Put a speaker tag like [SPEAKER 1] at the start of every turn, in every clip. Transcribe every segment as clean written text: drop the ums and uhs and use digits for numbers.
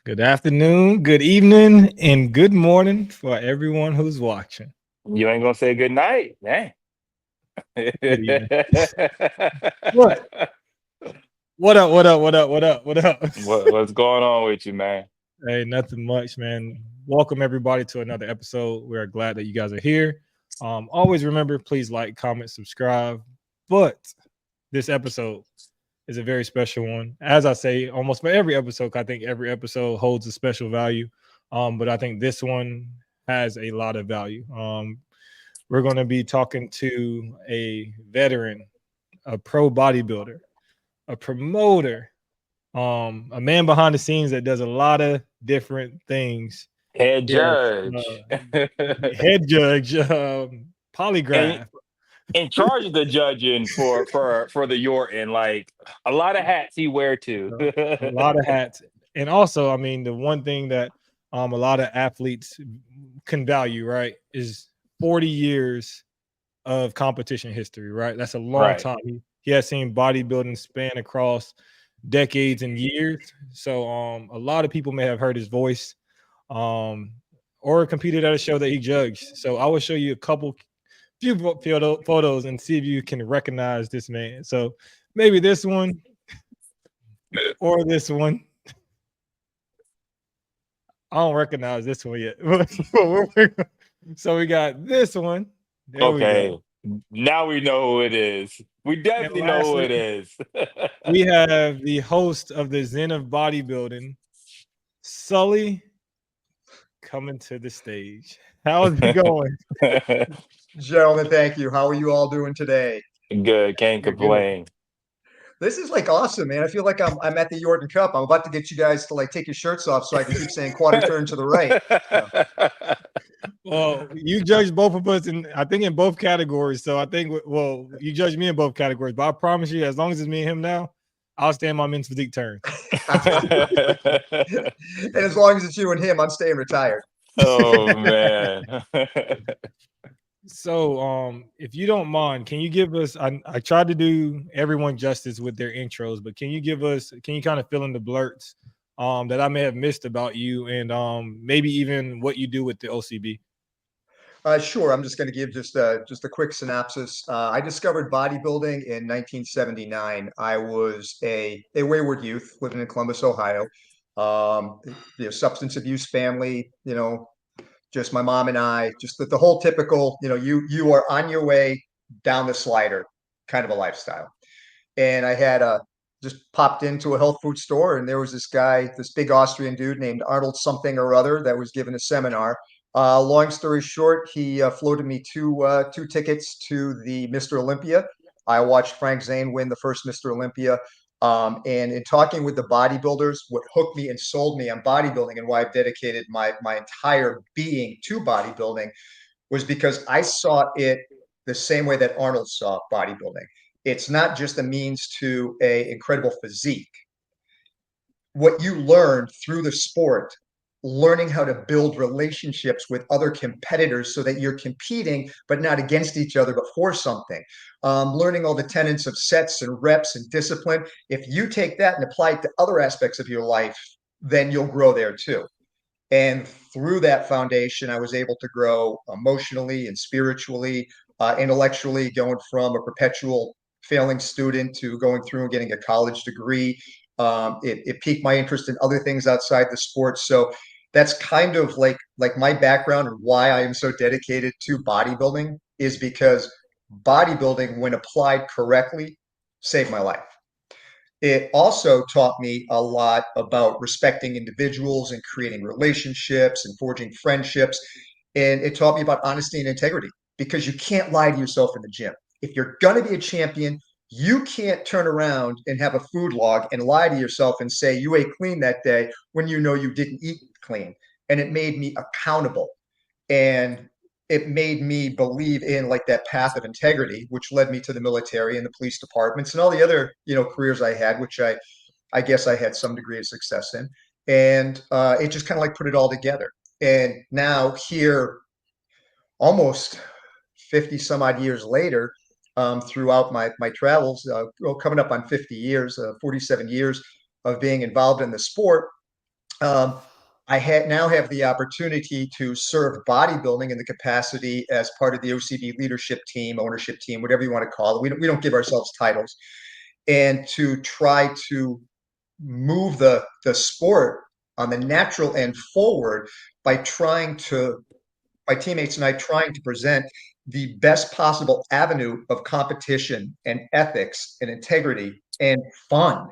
[SPEAKER 1] Good afternoon, good evening, and good morning for everyone who's watching.
[SPEAKER 2] You ain't gonna say good night, man.
[SPEAKER 1] Good evening. What? What up? What up? What up? What up? What up?
[SPEAKER 2] What's going on with you, man?
[SPEAKER 1] Hey, nothing much, man. Welcome everybody to another episode. We're glad that you guys are here. Always remember, please like, comment, subscribe. But this episode is a very special one. As I say, almost for every episode, I think every episode holds a special value. But I think this one has a lot of value. We're going to be talking to a veteran, a pro bodybuilder, a promoter, a man behind the scenes that does a lot of different things
[SPEAKER 2] Head
[SPEAKER 1] here.
[SPEAKER 2] judge.
[SPEAKER 1] Head judge,
[SPEAKER 2] and
[SPEAKER 1] polygraph,
[SPEAKER 2] in charge of the judging for the Yorton, like a lot of hats he wear too.
[SPEAKER 1] a lot of hats. And also, I mean, the one thing that a lot of athletes can value, right, is 40 years of competition history, right? That's a long
[SPEAKER 2] Right.
[SPEAKER 1] time. He has seen bodybuilding span across decades and years. So a lot of people may have heard his voice um or competed at a show that he judged. So I will show you a few photos and see if you can recognize this man. So maybe this one or this one. I don't recognize this one yet. So we got this one. There we go.
[SPEAKER 2] Okay. Now we know who it is. We
[SPEAKER 1] And
[SPEAKER 2] definitely know who
[SPEAKER 1] lastly,
[SPEAKER 2] it is.
[SPEAKER 1] we have the host of the Zen of Bodybuilding, Sully, coming to the stage. How's it going?
[SPEAKER 3] Gentlemen, thank you. How are you all doing today?
[SPEAKER 2] Good. Can't
[SPEAKER 1] You're good.
[SPEAKER 2] complain.
[SPEAKER 3] This is like awesome, man. I feel like I'm at the Yorton Cup. I'm about to get you guys to like take your shirts off so I can keep saying quarter turn to the right. So,
[SPEAKER 1] Well, you judged both of us I think in both categories. So I think you judged me in both categories, but I promise you, as long as it's me and him now, I'll stand my men's physique turn.
[SPEAKER 3] and as long as it's you and him, I'm staying retired.
[SPEAKER 2] Oh man.
[SPEAKER 1] So, if you don't mind, can you give us? I tried to do everyone justice with their intros, but can you kind of fill in the blurts that I may have missed about you, and maybe even what you do with the OCB?
[SPEAKER 3] Sure. I'm just going to give just a quick synopsis. I discovered bodybuilding in 1979. I was a wayward youth living in Columbus, Ohio. Um, Substance abuse family. Just my mom and I, just the whole typical, you are on your way down the slider kind of a lifestyle. And I had just popped into a health food store, and there was this guy, this big Austrian dude named Arnold something or other, that was giving a seminar. Long story short, he floated me two tickets to the Mr. Olympia. I watched Frank Zane win the first Mr. Olympia. And in talking with the bodybuilders, what hooked me and sold me on bodybuilding and why I've dedicated my entire being to bodybuilding was because I saw it the same way that Arnold saw bodybuilding. It's not just a means to a incredible physique. What you learn through the sport, learning how to build relationships with other competitors so that you're competing, but not against each other, but for something. Learning all the tenets of sets and reps and discipline. If you take that and apply it to other aspects of your life, then you'll grow there too. And through that foundation, I was able to grow emotionally and spiritually, intellectually, going from a perpetual failing student to going through and getting a college degree. It piqued my interest in other things outside the sport. So that's kind of like my background and why I am so dedicated to bodybuilding is because bodybuilding, when applied correctly, saved my life. It also taught me a lot about respecting individuals and creating relationships and forging friendships. And it taught me about honesty and integrity because you can't lie to yourself in the gym. If you're going to be a champion, you can't turn around and have a food log and lie to yourself and say you ate clean that day when you know you didn't eat clean. And it made me accountable. And it made me believe in like that path of integrity, which led me to the military and the police departments and all the other, careers I had, which I guess I had some degree of success in. And it just kind of like put it all together. And now here, almost 50 some odd years later, throughout my travels, coming up on 50 years, 47 years of being involved in the sport, I now have the opportunity to serve bodybuilding in the capacity as part of the OCB leadership team, ownership team, whatever you want to call it. We don't give ourselves titles, and to try to move the sport on the natural end forward by trying to my teammates and I trying to present the best possible avenue of competition and ethics and integrity and fun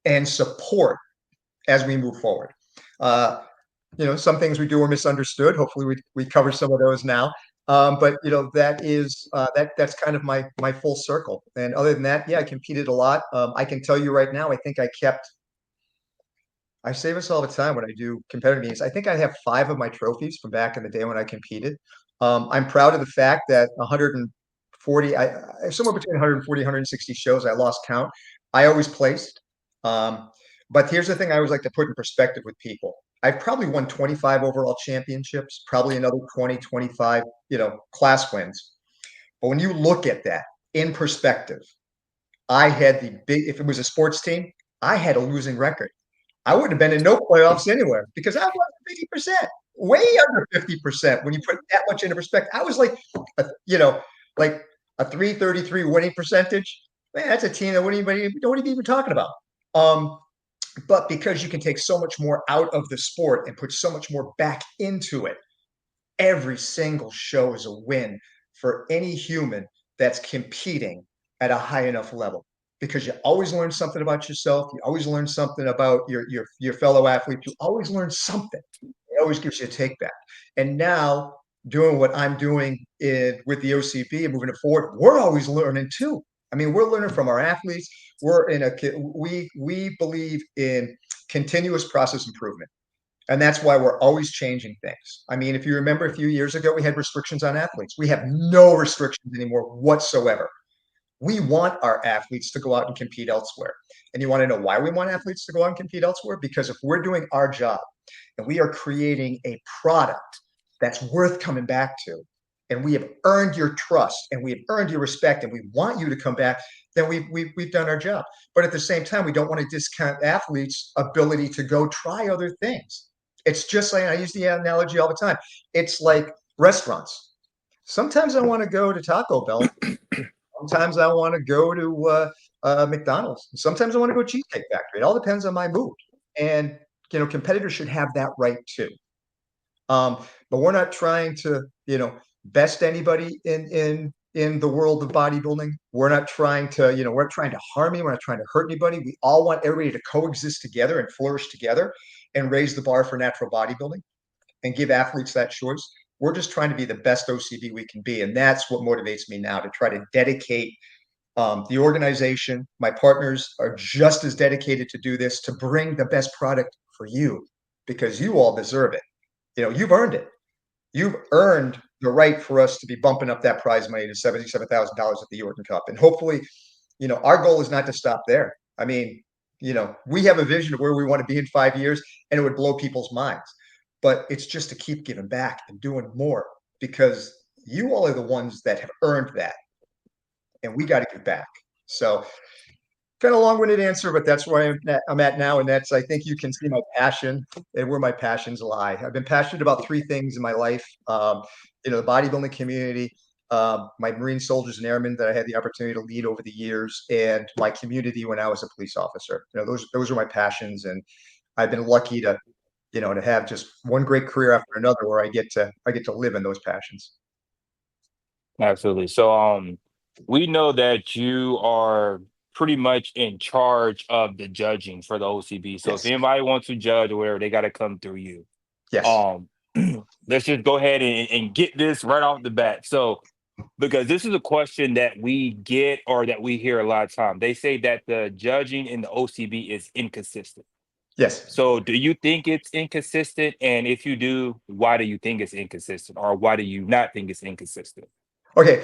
[SPEAKER 3] and support as we move forward. Some things we do are misunderstood. Hopefully, we cover some of those now. But that is that's kind of my full circle. And other than that, yeah, I competed a lot. I can tell you right now, I think I say this all the time when I do competitive meetings. I think I have 5 of my trophies from back in the day when I competed. I'm proud of the fact that 140, somewhere between 140, 160 shows, I lost count. I always placed. But here's the thing I always like to put in perspective with people. I've probably won 25 overall championships, probably another 20, 25, class wins. But when you look at that in perspective, if it was a sports team, I had a losing record. I wouldn't have been in no playoffs anywhere because I was 50%, way under 50%. When you put that much into perspective, I was like a 333 winning percentage. Man, that's a team that nobody even talking about. But because you can take so much more out of the sport and put so much more back into it, every single show is a win for any human that's competing at a high enough level, because you always learn something about yourself. You always learn something about your fellow athletes. You always learn something. It always gives you a take back. And now doing what I'm doing with the OCB and moving it forward, we're always learning too. I mean, we're learning from our athletes. We believe in continuous process improvement. And that's why we're always changing things. I mean, if you remember a few years ago, we had restrictions on athletes. We have no restrictions anymore whatsoever. We want our athletes to go out and compete elsewhere. And you want to know why we want athletes to go out and compete elsewhere? Because if we're doing our job and we are creating a product that's worth coming back to, and we have earned your trust and we have earned your respect and we want you to come back, then we've done our job. But at the same time, we don't want to discount athletes' ability to go try other things. It's just like, I use the analogy all the time. It's like restaurants. Sometimes I want to go to Taco Bell. Sometimes I want to go to McDonald's. Sometimes I want to go to Cheesecake Factory. It all depends on my mood. And competitors should have that right too. But we're not trying to best anybody in the world of bodybuilding. We're not trying to we're not trying to harm you. We're not trying to hurt anybody. We all want everybody to coexist together and flourish together and raise the bar for natural bodybuilding and give athletes that choice. We're just trying to be the best OCB we can be. And that's what motivates me now, to try to dedicate the organization. My partners are just as dedicated to do this, to bring the best product for you, because you all deserve it. You've earned it. You've earned the right for us to be bumping up that prize money to $77,000 at the Orton Cup. And hopefully, our goal is not to stop there. I mean, we have a vision of where we want to be in 5 years, and it would blow people's minds. But it's just to keep giving back and doing more, because you all are the ones that have earned that, and we got to give back. So kind of long-winded answer, but that's where I'm at now. And that's, I think you can see my passion and where my passions lie. I've been passionate about 3 things in my life. The bodybuilding community, my Marine soldiers and airmen that I had the opportunity to lead over the years, and my community when I was a police officer. Those are my passions. And I've been lucky to have just one great career after another where I get to live in those passions.
[SPEAKER 2] Absolutely. So we know that you are pretty much in charge of the judging for the OCB. So if
[SPEAKER 3] Yes.
[SPEAKER 2] anybody wants to judge or whatever, they got to come through you.
[SPEAKER 3] Yes.
[SPEAKER 2] Let's just go ahead and get this right off the bat. So, because this is a question that we get or that we hear a lot of time. They say that the judging in the OCB is inconsistent.
[SPEAKER 3] Yes.
[SPEAKER 2] So do you think it's inconsistent? And if you do, why do you think it's inconsistent? Or why do you not think it's inconsistent?
[SPEAKER 3] Okay.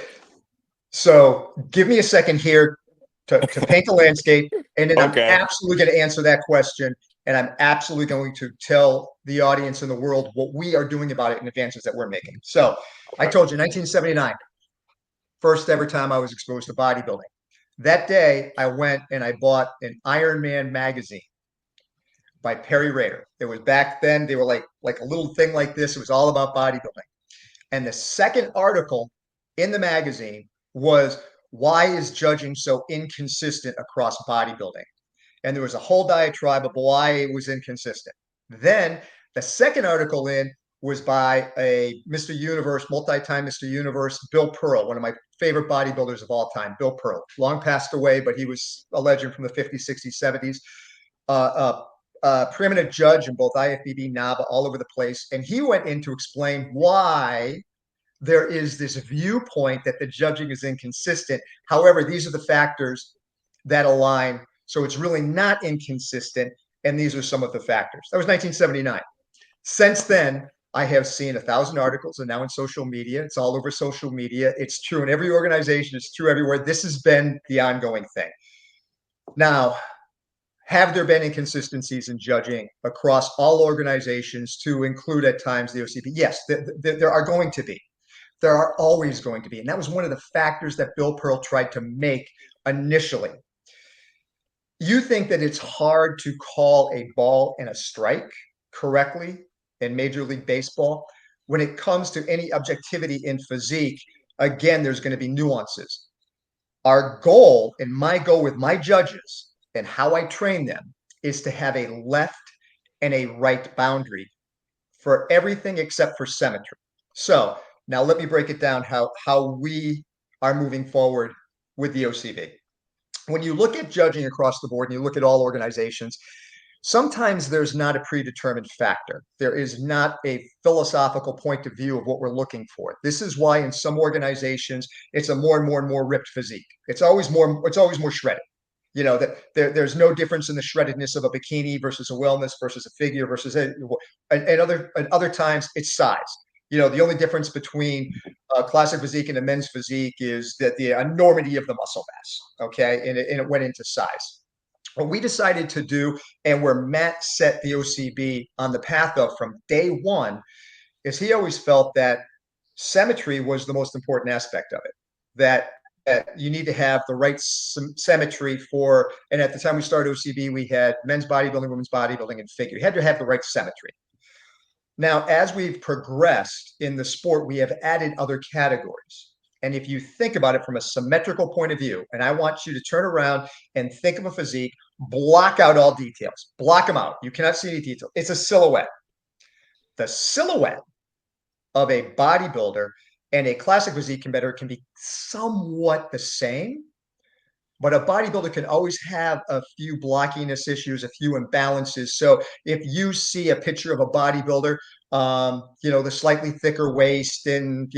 [SPEAKER 3] So give me a second here to paint the landscape, and then
[SPEAKER 2] Okay.
[SPEAKER 3] I'm absolutely going to answer that question. And I'm absolutely going to tell the audience in the world what we are doing about it and advances that we're making. So I told you, 1979, first ever time I was exposed to bodybuilding. That day, I went and I bought an Iron Man magazine. by Perry Rader. It was back then, they were like a little thing like this. It was all about bodybuilding. And the second article in the magazine was, why is judging so inconsistent across bodybuilding? And there was a whole diatribe of why it was inconsistent. Then the second article in was by a Mr. Universe, multi-time Mr. Universe, Bill Pearl, one of my favorite bodybuilders of all time. Bill Pearl, long passed away, but he was a legend from the 50s, 60s, 70s. Preeminent judge in both IFBB, NABA, all over the place. And he went in to explain why there is this viewpoint that the judging is inconsistent. However, these are the factors that align. So it's really not inconsistent. And these are some of the factors. That was 1979. Since then, I have seen 1,000 articles, and now in social media, it's all over social media. It's true in every organization. It's true everywhere. This has been the ongoing thing. Now, have there been inconsistencies in judging across all organizations, to include at times the OCB? Yes, there are going to be. There are always going to be. And that was one of the factors that Bill Pearl tried to make initially. You think that it's hard to call a ball and a strike correctly in Major League Baseball. When it comes to any objectivity in physique, again, there's going to be nuances. Our goal, and my goal with my judges and how I train them, is to have a left and a right boundary for everything except for symmetry. So now let me break it down how we are moving forward with the OCB. When you look at judging across the board and you look at all organizations, sometimes there's not a predetermined factor. There is not a philosophical point of view of what we're looking for. This is why in some organizations, it's a more and more ripped physique. It's always more shredded. You know, that there's no difference in the shreddedness of a bikini versus a wellness versus a figure versus other times it's size. You know, the only difference between a classic physique and a men's physique is that the enormity of the muscle mass. Okay, and it went into size. What we decided to do, and where Matt set the OCB on the path of from day one, is he always felt that symmetry was the most important aspect of it. That you need to have the right symmetry for, and at the time we started OCB, we had men's bodybuilding, women's bodybuilding, and figure. You had to have the right symmetry. Now, as we've progressed in the sport, we have added other categories. And if you think about it from a symmetrical point of view, and I want you to turn around and think of a physique, block out all details, block them out. You cannot see any detail. It's a silhouette. The silhouette of a bodybuilder and a classic physique competitor can be somewhat the same, but a bodybuilder can always have a few blockiness issues, a few imbalances. So if you see a picture of a bodybuilder, the slightly thicker waist and,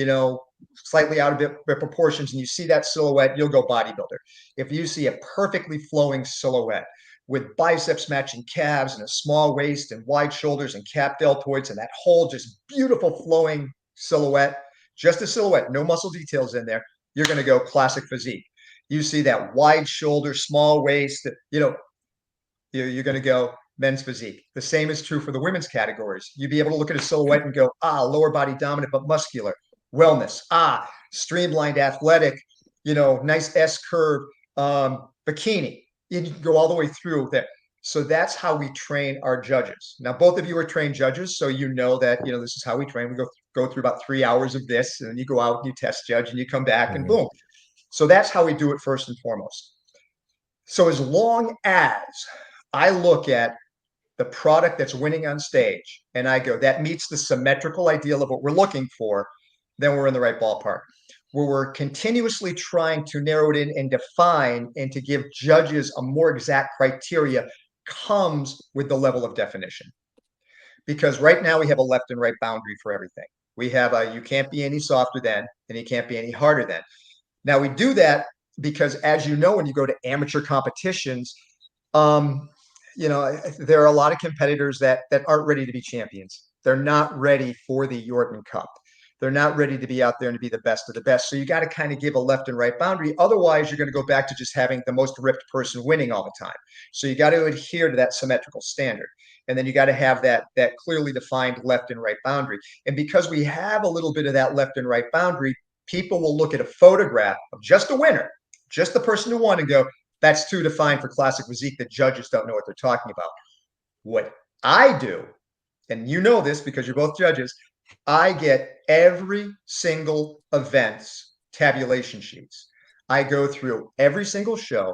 [SPEAKER 3] slightly out of proportions, and you see that silhouette, you'll go bodybuilder. If you see a perfectly flowing silhouette with biceps matching calves and a small waist and wide shoulders and cap deltoids and that whole just beautiful flowing silhouette, just a silhouette, no muscle details in there, you're going to go classic physique. You see that wide shoulder, small waist, you're going to go men's physique. The same is true for the women's categories. You'd be able to look at a silhouette and go, lower body dominant but muscular. Wellness, streamlined athletic, nice S curve, bikini. You can go all the way through there. So that's how we train our judges. Now, both of you are trained judges, so you know that, this is how we train. We go through about 3 hours of this, and then you go out and you test judge, and you come back and boom. So that's how we do it first and foremost. So as long as I look at the product that's winning on stage and I go, that meets the symmetrical ideal of what we're looking for, then we're in the right ballpark. Where we're continuously trying to narrow it in and define and to give judges a more exact criteria comes with the level of definition. Because right now we have a left and right boundary for everything. We have you can't be any softer than, and you can't be any harder than. Now we do that because, as you know, when you go to amateur competitions, there are a lot of competitors that aren't ready to be champions. They're not ready for the Jordan Cup. They're not ready to be out there and to be the best of the best. So you got to kind of give a left and right boundary. Otherwise, you're going to go back to just having the most ripped person winning all the time. So you got to adhere to that symmetrical standard. And then you got to have that clearly defined left and right boundary. And because we have a little bit of that left and right boundary, people will look at a photograph of just a winner, just the person who won, and go, that's too defined for classic physique. The judges don't know what they're talking about. What I do, and you know this because you're both judges, I get every single event's tabulation sheets. I go through every single show.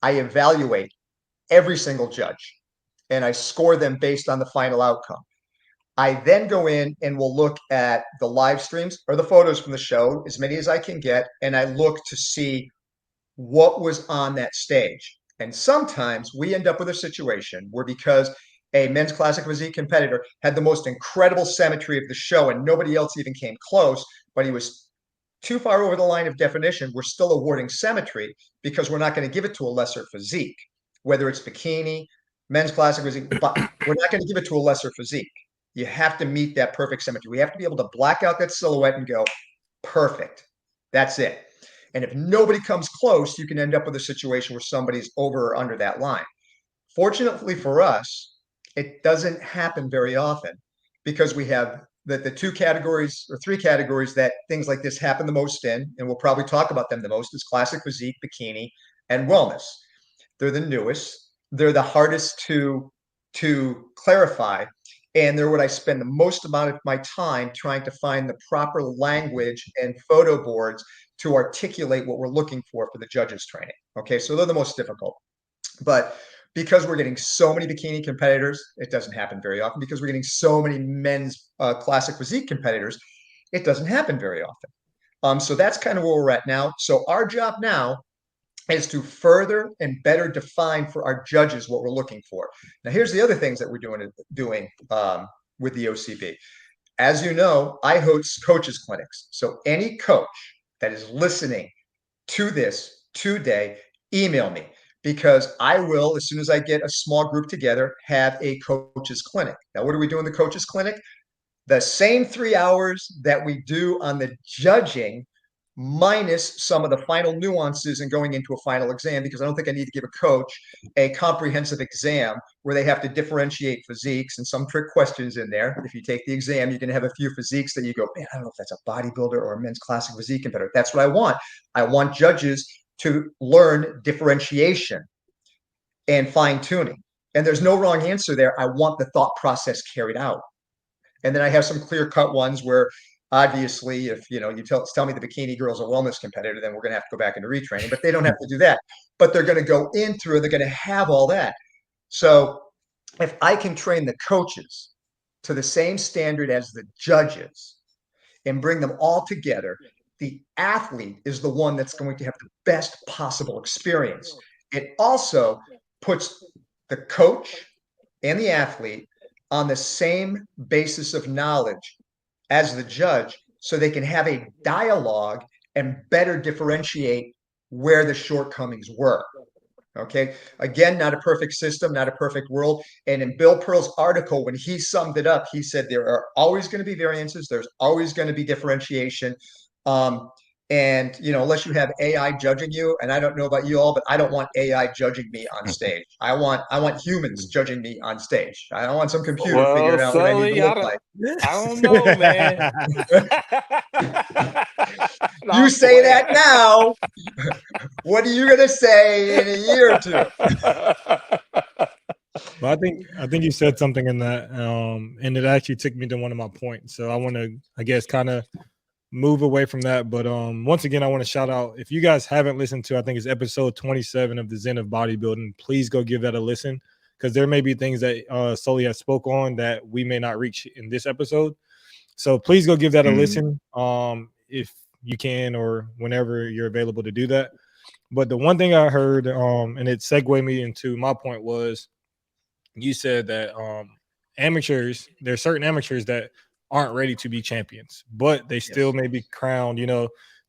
[SPEAKER 3] I evaluate every single judge, and I score them based on the final outcome. I then go in and will look at the live streams or the photos from the show, as many as I can get, and I look to see what was on that stage. And sometimes we end up with a situation where, because a men's classic physique competitor had the most incredible symmetry of the show and nobody else even came close, but he was too far over the line of definition, we're still awarding symmetry because we're not going to give it to a lesser physique, whether it's bikini, men's classic physique, but we're not going to give it to a lesser physique. You have to meet that perfect symmetry. We have to be able to black out that silhouette and go, perfect. That's it. And if nobody comes close, you can end up with a situation where somebody's over or under that line. Fortunately for us, it doesn't happen very often because we have the two categories or three categories that things like this happen the most in, and we'll probably talk about them the most, is classic physique, bikini, and wellness. They're the newest. They're the hardest to clarify. And they're what I spend the most amount of my time trying to find the proper language and photo boards to articulate what we're looking for the judges training. Okay, so they're the most difficult. But because we're getting so many bikini competitors, it doesn't happen very often. Because we're getting so many men's classic physique competitors, it doesn't happen very often. So that's kind of where we're at now. So our job now is to further and better define for our judges what we're looking for. Now, here's the other things that we're doing with the OCB. As you know, I host coaches clinics. So any coach that is listening to this today, email me, because I will, as soon as I get a small group together, have a coaches clinic. Now, what do we do in the coaches clinic? The same 3 hours that we do on the judging, minus some of the final nuances and going into a final exam, because I don't think I need to give a coach a comprehensive exam where they have to differentiate physiques and some trick questions in there. If you take the exam, you can have a few physiques that you go, man, I don't know if that's a bodybuilder or a men's classic physique competitor. That's what I want. I want judges to learn differentiation and fine tuning. And there's no wrong answer there. I want the thought process carried out. And then I have some clear cut ones where, obviously, if you tell me the bikini girl's a wellness competitor, then we're going to have to go back into retraining. But they don't have to do that. But they're going to go in through. They're going to have all that. So if I can train the coaches to the same standard as the judges and bring them all together, the athlete is the one that's going to have the best possible experience. It also puts the coach and the athlete on the same basis of knowledge as the judge, so they can have a dialogue and better differentiate where the shortcomings were. Okay. Again, not a perfect system, not a perfect world. And in Bill Pearl's article, when he summed it up, he said there are always going to be variances. There's always going to be differentiation. And unless you have AI judging you, and I don't know about you all, but I don't want AI judging me on stage. I want humans judging me on stage. I don't want some computer figuring out what I need to
[SPEAKER 2] Sully,
[SPEAKER 3] look like.
[SPEAKER 2] I don't know, man. No,
[SPEAKER 3] You
[SPEAKER 2] I'm
[SPEAKER 3] say that
[SPEAKER 2] playing.
[SPEAKER 3] now. What are you going to say in a year or two?
[SPEAKER 1] But I think you said something in that, and it actually took me to one of my points. So I want to, I guess, kind of move away from that. But once again, I want to shout out, if you guys haven't listened to, I think it's episode 27 of the Zen of Bodybuilding, please go give that a listen, because there may be things that Sully has spoke on that we may not reach in this episode. So please go give that a listen if you can, or whenever you're available to do that. But the one thing I heard, and it segued me into my point, was you said that amateurs, there are certain amateurs that aren't ready to be champions, but they still may be crowned.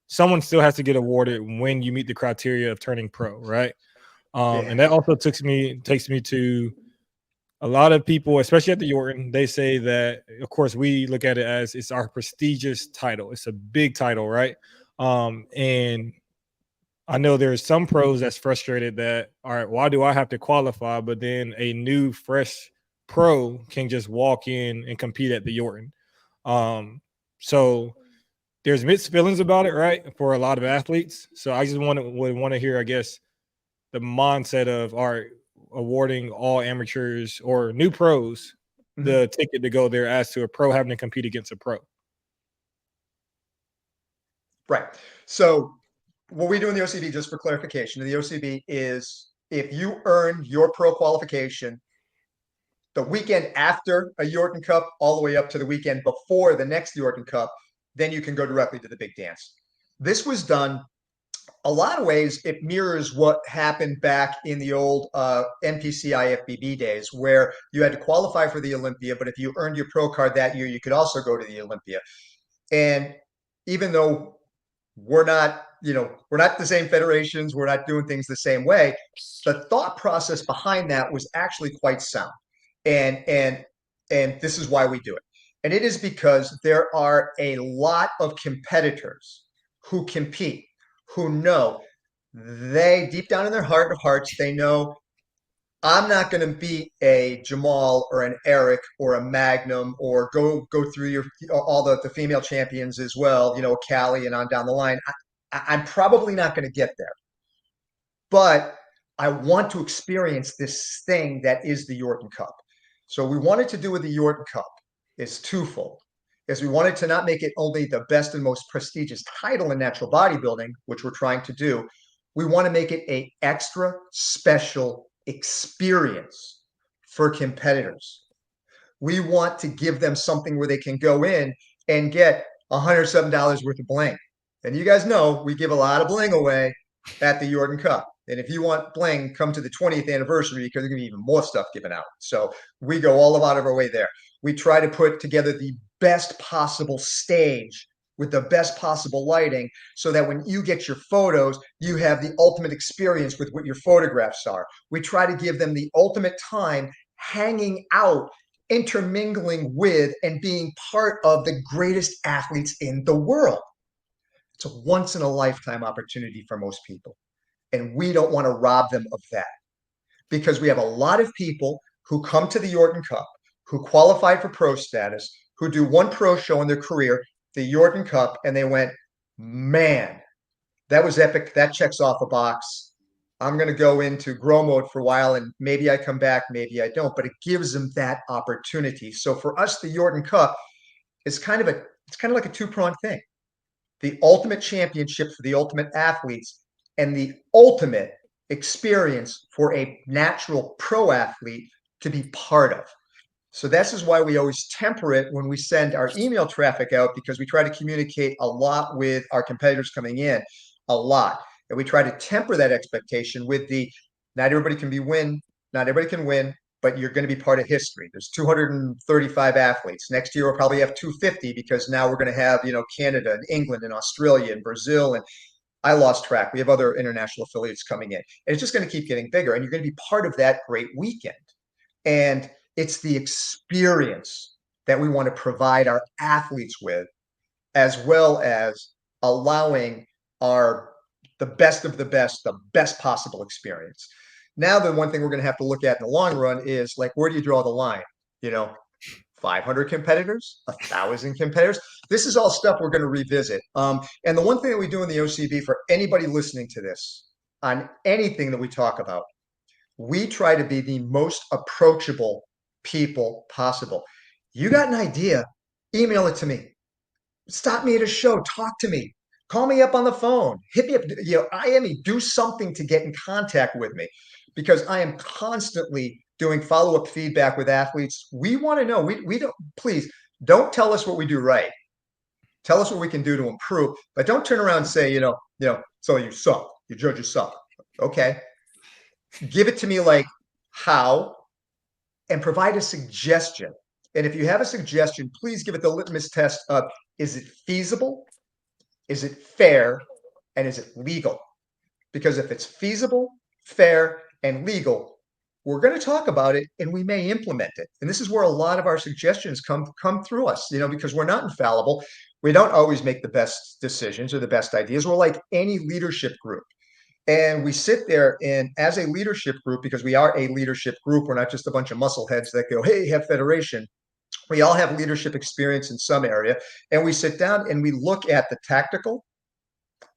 [SPEAKER 1] Someone still has to get awarded when you meet the criteria of turning pro, right? And that also takes me to a lot of people, especially at the Yorton. They say that, of course, we look at it as it's our prestigious title. It's a big title, right? And I know there's some pros that's frustrated that, all right, why do I have to qualify? But then a new, fresh pro can just walk in and compete at the Yorton. So there's mixed feelings about it, right, for a lot of athletes. So I just would want to hear, I guess, the mindset of, all right, awarding all amateurs or new pros the ticket to go there as to a pro having to compete against a pro.
[SPEAKER 3] Right. So what we do in the OCB, just for clarification, the OCB is if you earn your pro qualification the weekend after a Yorton Cup, all the way up to the weekend before the next Yorton Cup, then you can go directly to the big dance. This was done a lot of ways. It mirrors what happened back in the old NPC IFBB days, where you had to qualify for the Olympia, but if you earned your pro card that year, you could also go to the Olympia. And even though we're not the same federations, we're not doing things the same way, the thought process behind that was actually quite sound. And this is why we do it. And it is because there are a lot of competitors who compete, who know, they deep down in their heart of hearts, they know, I'm not going to beat a Jamal or an Eric or a Magnum or go through all the female champions as well, Callie and on down the line. I'm probably not going to get there. But I want to experience this thing that is the Yorton Cup. So we wanted to do with the Yorton Cup is twofold. Is we wanted to not make it only the best and most prestigious title in natural bodybuilding, which we're trying to do. We want to make it an extra special experience for competitors. We want to give them something where they can go in and get $107 worth of bling. And you guys know we give a lot of bling away at the Yorton Cup. And if you want bling, come to the 20th anniversary because there's going to be even more stuff given out. So we go all out of our way there. We try to put together the best possible stage with the best possible lighting so that when you get your photos, you have the ultimate experience with what your photographs are. We try to give them the ultimate time hanging out, intermingling with, and being part of the greatest athletes in the world. It's a once in a lifetime opportunity for most people. And we don't want to rob them of that because we have a lot of people who come to the Yorton Cup, who qualify for pro status, who do one pro show in their career, the Yorton Cup, and they went, man, that was epic. That checks off a box. I'm going to go into grow mode for a while and maybe I come back, maybe I don't, but it gives them that opportunity. So for us, the Yorton Cup is kind of like a two-pronged thing. The ultimate championship for the ultimate athletes and the ultimate experience for a natural pro athlete to be part of. So this is why we always temper it when we send our email traffic out, because we try to communicate a lot with our competitors coming in, a lot. And we try to temper that expectation with not everybody can win, but you're going to be part of history. There's 235 athletes. Next year, we'll probably have 250 because now we're going to have, Canada and England and Australia and Brazil. And I lost track. We have other international affiliates coming in. And it's just going to keep getting bigger. And you're going to be part of that great weekend. And it's the experience that we want to provide our athletes with, as well as allowing the best of the best possible experience. Now, the one thing we're going to have to look at in the long run is like, where do you draw the line? 500 competitors, 1,000 competitors. This is all stuff we're going to revisit. And the one thing that we do in the OCB for anybody listening to this on anything that we talk about, we try to be the most approachable people possible. You got an idea, email it to me. Stop me at a show, talk to me. Call me up on the phone, hit me up, IM me, do something to get in contact with me, because I am constantly doing follow-up feedback with athletes. We want to know, we don't, please don't tell us what we do right. Tell us what we can do to improve, but don't turn around and say, so you suck, your judges suck. Okay. Give it to me like how, and provide a suggestion. And if you have a suggestion, please give it the litmus test of, is it feasible? Is it fair? And is it legal? Because if it's feasible, fair, and legal, we're going to talk about it and we may implement it. And this is where a lot of our suggestions come through us, because we're not infallible. We don't always make the best decisions or the best ideas. We're like any leadership group. And we sit there and as a leadership group, because we are a leadership group, we're not just a bunch of muscle heads that go, hey, have federation. We all have leadership experience in some area. And we sit down and we look at the tactical,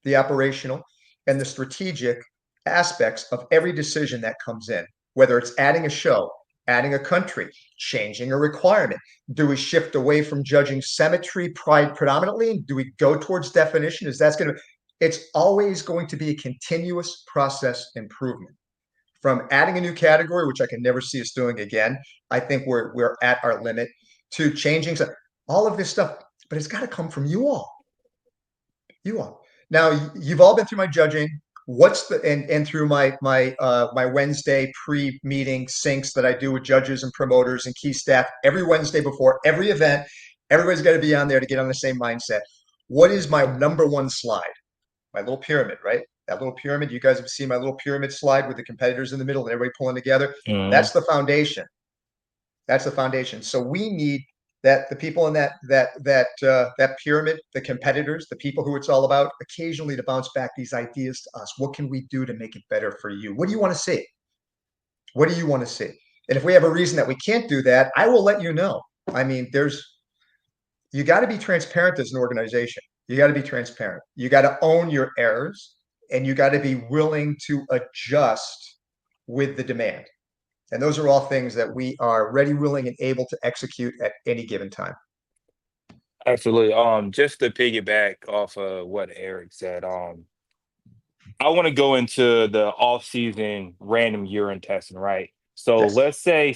[SPEAKER 3] the operational, and the strategic aspects of every decision that comes in. whether it's adding a show, adding a country, changing a requirement. Do we shift away from judging symmetry predominantly? And do we go towards definition? It's always going to be a continuous process improvement. From adding a new category, which I can never see us doing again, I think we're at our limit, to changing all of this stuff, but it's got to come from you all. You all. Now, you've all been through my judging. And through my Wednesday pre-meeting syncs that I do with judges and promoters and key staff every Wednesday before every event. Everybody's got to be on there to get on the same mindset. What is my number one slide? My little pyramid, right? That little pyramid. You guys have seen my little pyramid slide with the competitors in the middle and everybody pulling together. That's the foundation. That's the foundation. So we need that the people in that pyramid, the competitors, the people who it's all about, occasionally to bounce back these ideas to us. What can we do to make it better for you? What do you want to see? What do you want to see? And if we have a reason that we can't do that, I will let you know. I mean, you got to be transparent as an organization. You got to be transparent. You got to own your errors, and you got to be willing to adjust with the demand. And those are all things that we are ready, willing, and able to execute at any given time.
[SPEAKER 2] Absolutely. Just to piggyback off of what Eric said, I want to go into the off-season random urine testing, right? So
[SPEAKER 3] Yes.
[SPEAKER 2] let's say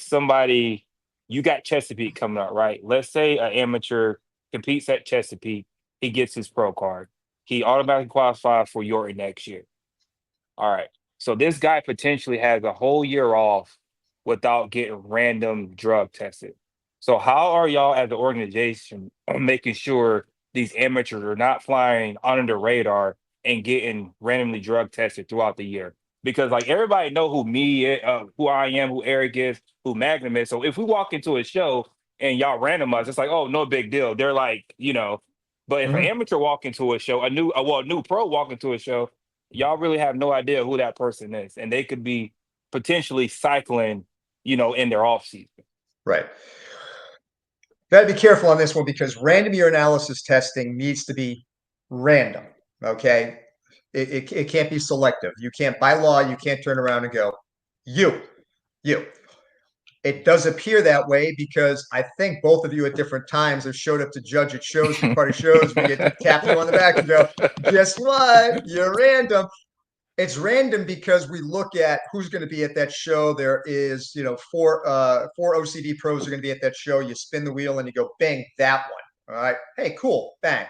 [SPEAKER 2] you got Chesapeake coming up, right? Let's say an amateur competes at Chesapeake, he gets his pro card. He automatically qualifies for Yorton next year. All right. So this guy potentially has a whole year off without getting random drug tested. So how are y'all as an organization making sure these amateurs are not flying under the radar and getting randomly drug tested throughout the year? Because like everybody know who I am, who Eric is, who Magnum is. So if we walk into a show and y'all randomize, it's like, oh, no big deal. They're like, but if an amateur walk into a show, a new pro walk into a show, y'all really have no idea who that person is, and they could be potentially cycling, in their off season.
[SPEAKER 3] Right. Got to be careful on this one because random urinalysis testing needs to be random. Okay. It can't be selective. You can't, by law, you can't turn around and go, you. It does appear that way because I think both of you at different times have showed up to judge at shows, big party shows. We get to tap you on the back and go, guess what? You're random. It's random because we look at who's going to be at that show. There is, four OCD pros are going to be at that show. You spin the wheel and you go, bang, that one. All right. Hey, cool. Bang.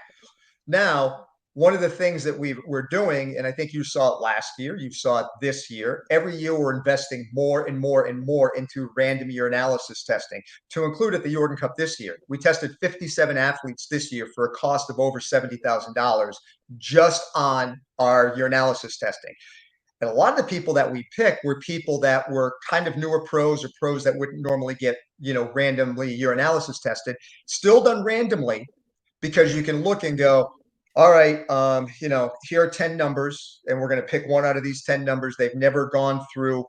[SPEAKER 3] Now, one of the things that we're doing, and I think you saw it last year, you saw it this year, every year we're investing more and more and more into random urinalysis testing to include at the Jordan Cup this year. We tested 57 athletes this year for a cost of over $70,000 just on our urinalysis testing. And a lot of the people that we picked were people that were kind of newer pros or pros that wouldn't normally get, randomly urinalysis tested, still done randomly because you can look and go, all right, here are 10 numbers, and we're going to pick one out of these 10 numbers. They've never gone through,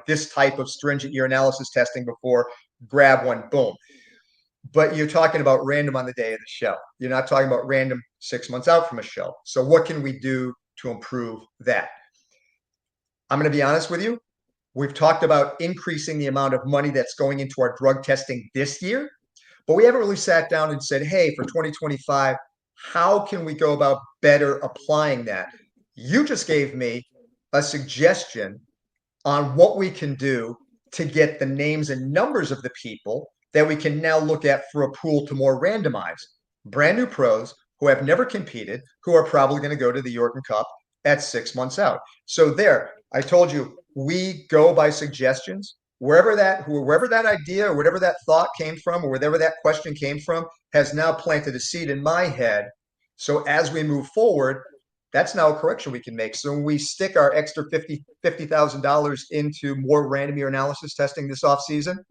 [SPEAKER 3] this type of stringent urinalysis testing before. Grab one, boom. But you're talking about random on the day of the show. You're not talking about random 6 months out from a show. So what can we do to improve that? I'm going to be honest with you. We've talked about increasing the amount of money that's going into our drug testing this year, but we haven't really sat down and said, hey, for 2025, how can we go about better applying that? You just gave me a suggestion on what we can do to get the names and numbers of the people that we can now look at for a pool to more randomize. Brand new pros who have never competed, who are probably going to go to the Yorton Cup at 6 months out. So there, I told you, we go by suggestions. Wherever that idea or whatever that thought came from or whatever that question came from has now planted a seed in my head. So as we move forward, that's now a correction we can make. So when we stick our extra $50,000 into more random urinalysis testing this off season,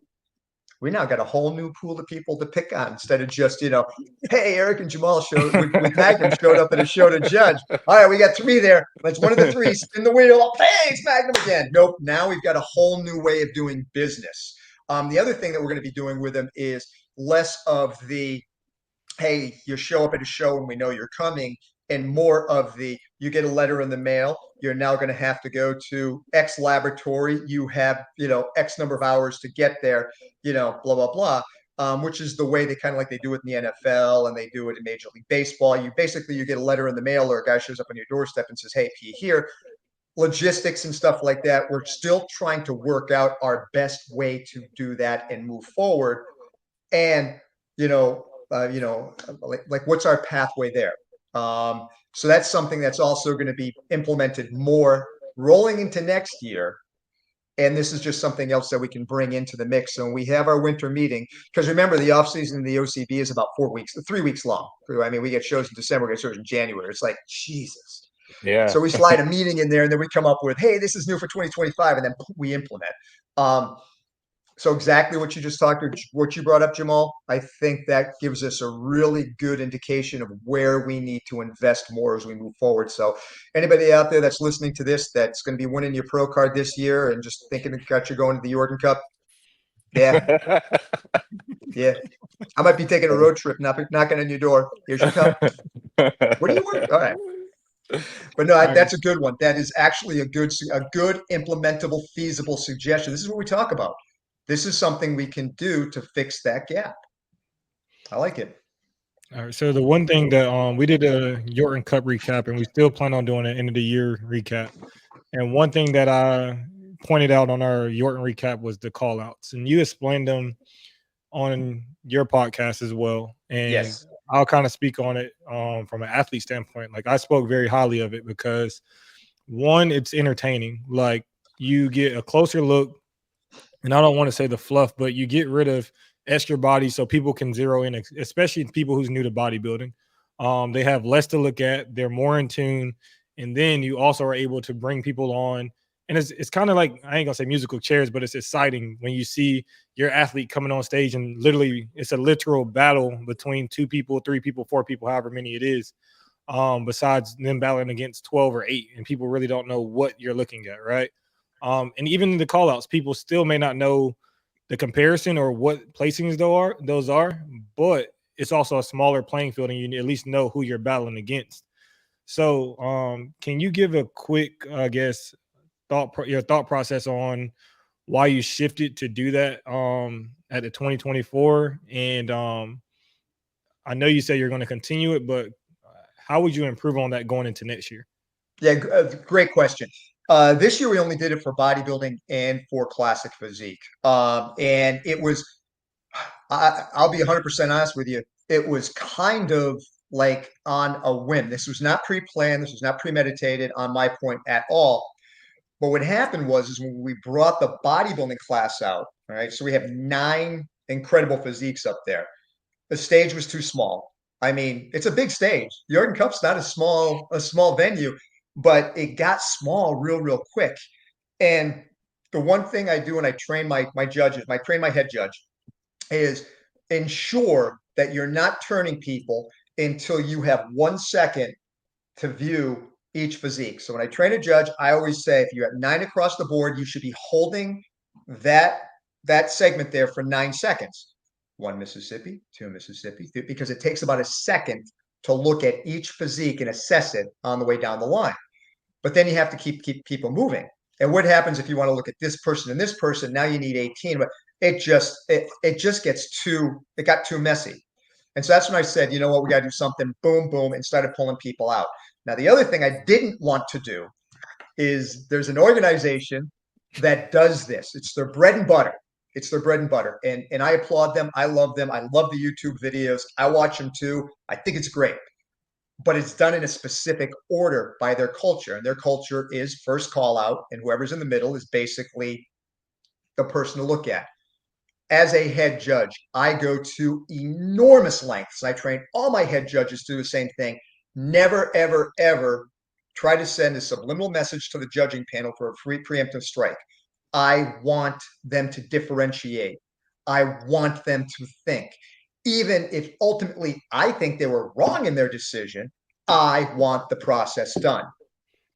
[SPEAKER 3] we now got a whole new pool of people to pick on instead of just, hey, Eric and Jamal with Magnum showed up at a show to judge. All right, we got 3 there. Let's one of the 3 spin the wheel. Hey, it's Magnum again. Nope. Now we've got a whole new way of doing business. The other thing that we're going to be doing with them is less of the, hey, you show up at a show and we know you're coming, and more of the, you get a letter in the mail. You're now going to have to go to X laboratory. You have, X number of hours to get there, blah, blah, blah. Which is the way they kind of like they do it in the NFL and they do it in Major League Baseball. You get a letter in the mail or a guy shows up on your doorstep and says, hey, pee here. Logistics and stuff like that. We're still trying to work out our best way to do that and move forward. And, like what's our pathway there? So that's something that's also going to be implemented more rolling into next year. And this is just something else that we can bring into the mix. So when we have our winter meeting, because remember, the offseason in the OCB is about 3 weeks long. I mean, we get shows in December, we get shows in January. It's like, Jesus.
[SPEAKER 2] Yeah.
[SPEAKER 3] So we slide a meeting in there and then we come up with, hey, this is new for 2025. And then we implement. So exactly what you just what you brought up, Jamal, I think that gives us a really good indication of where we need to invest more as we move forward. So anybody out there that's listening to this, that's going to be winning your pro card this year and just thinking that you're going to the Jordan Cup. Yeah. Yeah. I might be taking a road trip, knocking on your door. Here's your cup. What do you want? All right. But no, that's a good one. That is actually a good implementable, feasible suggestion. This is what we talk about. This is something we can do to fix that gap. I like it.
[SPEAKER 1] All right. So the one thing that we did a Jordan Cup recap, and we still plan on doing an end of the year recap. And one thing that I pointed out on our Jordan recap was the call outs, and you explained them on your podcast as well. And
[SPEAKER 3] yes,
[SPEAKER 1] I'll kind of speak on it from an athlete standpoint. Like I spoke very highly of it because one, it's entertaining. Like you get a closer look, and I don't want to say the fluff, but you get rid of extra body so people can zero in, especially people who's new to bodybuilding. They have less to look at. They're more in tune. And then you also are able to bring people on. And it's kind of like, I ain't gonna say musical chairs, but it's exciting when you see your athlete coming on stage and literally it's a literal battle between 2 people, 3 people, 4 people, however many it is. Besides them battling against 12 or 8, and people really don't know what you're looking at, right? And even in the call outs, people still may not know the comparison or what placings those are, but it's also a smaller playing field and you at least know who you're battling against. So can you give a quick, I guess, your thought process on why you shifted to do that at the 2024? And I know you say you're going to continue it, but how would you improve on that going into next year?
[SPEAKER 3] Yeah, great question. This year we only did it for bodybuilding and for classic physique. And it was, I'll be 100% honest with you, it was kind of like on a whim. This was not pre-planned. This was not premeditated on my point at all. But what happened is when we brought the bodybuilding class out, all right, so we have 9 incredible physiques up there. The stage was too small. I mean, it's a big stage. The Jordan Cup's not a small venue, but it got small real quick. And the one thing I do when I train my judges, I train my head judge, is ensure that you're not turning people until you have 1 second to view each physique. So when I train a judge, I always say, if you have 9 across the board, you should be holding that segment there for 9 seconds. 1 Mississippi, 2 Mississippi, because it takes about a second to look at each physique and assess it on the way down the line. But then you have to keep people moving. And what happens if you want to look at this person and this person? Now you need 18, but it just got too messy. And so that's when I said, you know what, we got to do something, boom, boom, and started pulling people out. Now, the other thing I didn't want to do is there's an organization that does this. It's their bread and butter. It's their bread and butter. And I applaud them. I love them. I love the YouTube videos. I watch them too. I think it's great. But it's done in a specific order by their culture. And their culture is first call out, and whoever's in the middle is basically the person to look at. As a head judge, I go to enormous lengths. I train all my head judges to do the same thing. Never, ever, ever try to send a subliminal message to the judging panel for a free preemptive strike. I want them to differentiate. I want them to think. Even if ultimately I think they were wrong in their decision, I want the process done.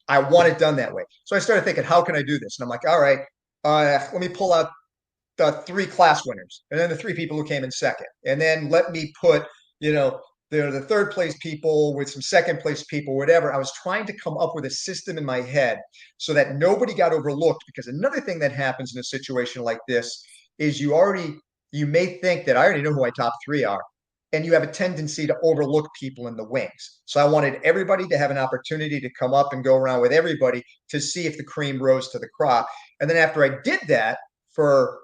[SPEAKER 3] I want it done that way. So I started thinking, how can I do this? And I'm like, all right, let me pull out the 3 class winners, and then the 3 people who came in second. And then let me put, the third place people with some second place people, whatever. I was trying to come up with a system in my head so that nobody got overlooked. Because another thing that happens in a situation like this is you may think that I already know who my top three are, and you have a tendency to overlook people in the wings. So I wanted everybody to have an opportunity to come up and go around with everybody to see if the cream rose to the crop. And then after I did that for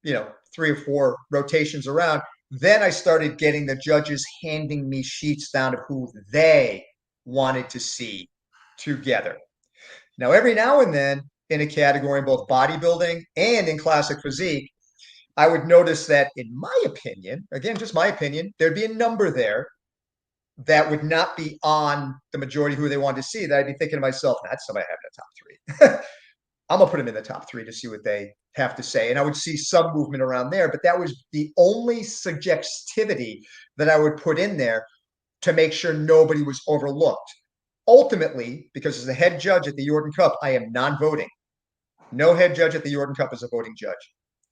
[SPEAKER 3] 3 or 4 rotations around, then I started getting the judges handing me sheets down of who they wanted to see together. Now, every now and then in a category in both bodybuilding and in classic physique, I would notice that, in my opinion, again, just my opinion, there'd be a number there that would not be on the majority who they wanted to see, that I'd be thinking to myself, that's somebody I have in the top three. I'm gonna put them in the top three to see what they have to say. And I would see some movement around there, but that was the only suggestivity that I would put in there to make sure nobody was overlooked. Ultimately, because as the head judge at the Jordan Cup, I am non-voting. No head judge at the Jordan Cup is a voting judge.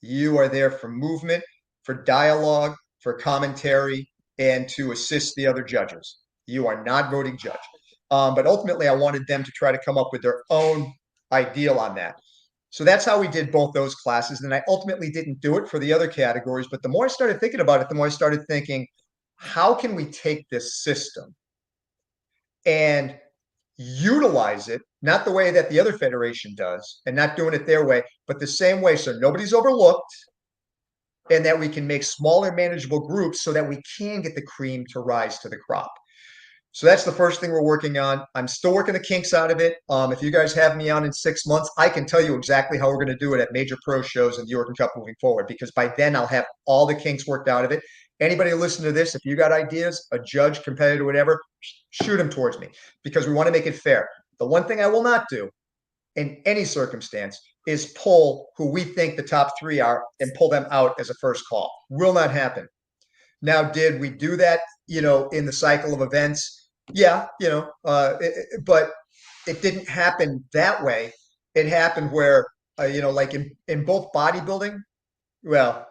[SPEAKER 3] You are there for movement, for dialogue, for commentary, and to assist the other judges. You are not voting judge. But ultimately, I wanted them to try to come up with their own ideal on that. So that's how we did both those classes. And I ultimately didn't do it for the other categories. But the more I started thinking about it, the more I started thinking, how can we take this system and utilize it, not the way that the other federation does and not doing it their way, but the same way, so nobody's overlooked, and that we can make smaller manageable groups so that we can get the cream to rise to the crop. So that's the first thing we're working on. I'm still working the kinks out of it. If you guys have me on in 6 months, I can tell you exactly how we're going to do it at major pro shows and the Jordan Cup moving forward, because by then I'll have all the kinks worked out of it. Anybody listen to this, if you got ideas, a judge, competitor, whatever, shoot them towards me, because we want to make it fair. The one thing I will not do in any circumstance is pull who we think the top three are and pull them out as a first call. Will not happen. Now, did we do that, in the cycle of events? Yeah, but it didn't happen that way. It happened where, like in both bodybuilding, well,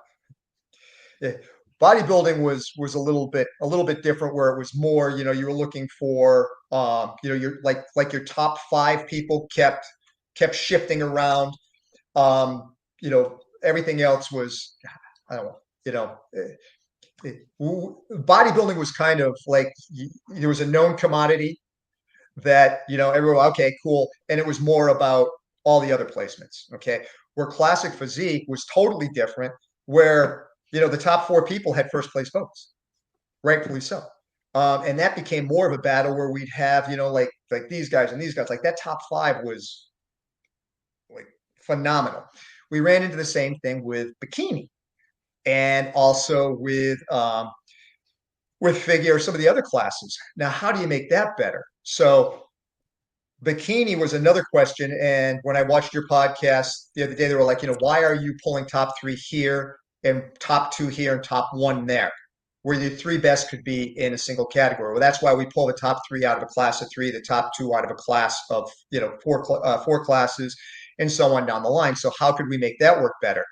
[SPEAKER 3] bodybuilding was a little bit different, where it was more, you were looking for, your your top 5 people kept shifting around. Everything else was, I don't know, bodybuilding was kind of like there was a known commodity that everyone, okay, cool, and it was more about all the other placements. Okay, where classic physique was totally different, where the top 4 people had first place votes, rightfully so. And that became more of a battle where we'd have like these guys and these guys, like that top 5 was like phenomenal. We ran into the same thing with bikini, and also with figure, some of the other classes. Now, how do you make that better? So bikini was another question. And when I watched your podcast the other day, they were like, why are you pulling top 3 here and top 2 here and top 1 there, where the 3 best could be in a single category? Well, that's why we pull the top 3 out of a class of 3, the top 2 out of a class of 4 classes, and so on down the line. So how could we make that work better?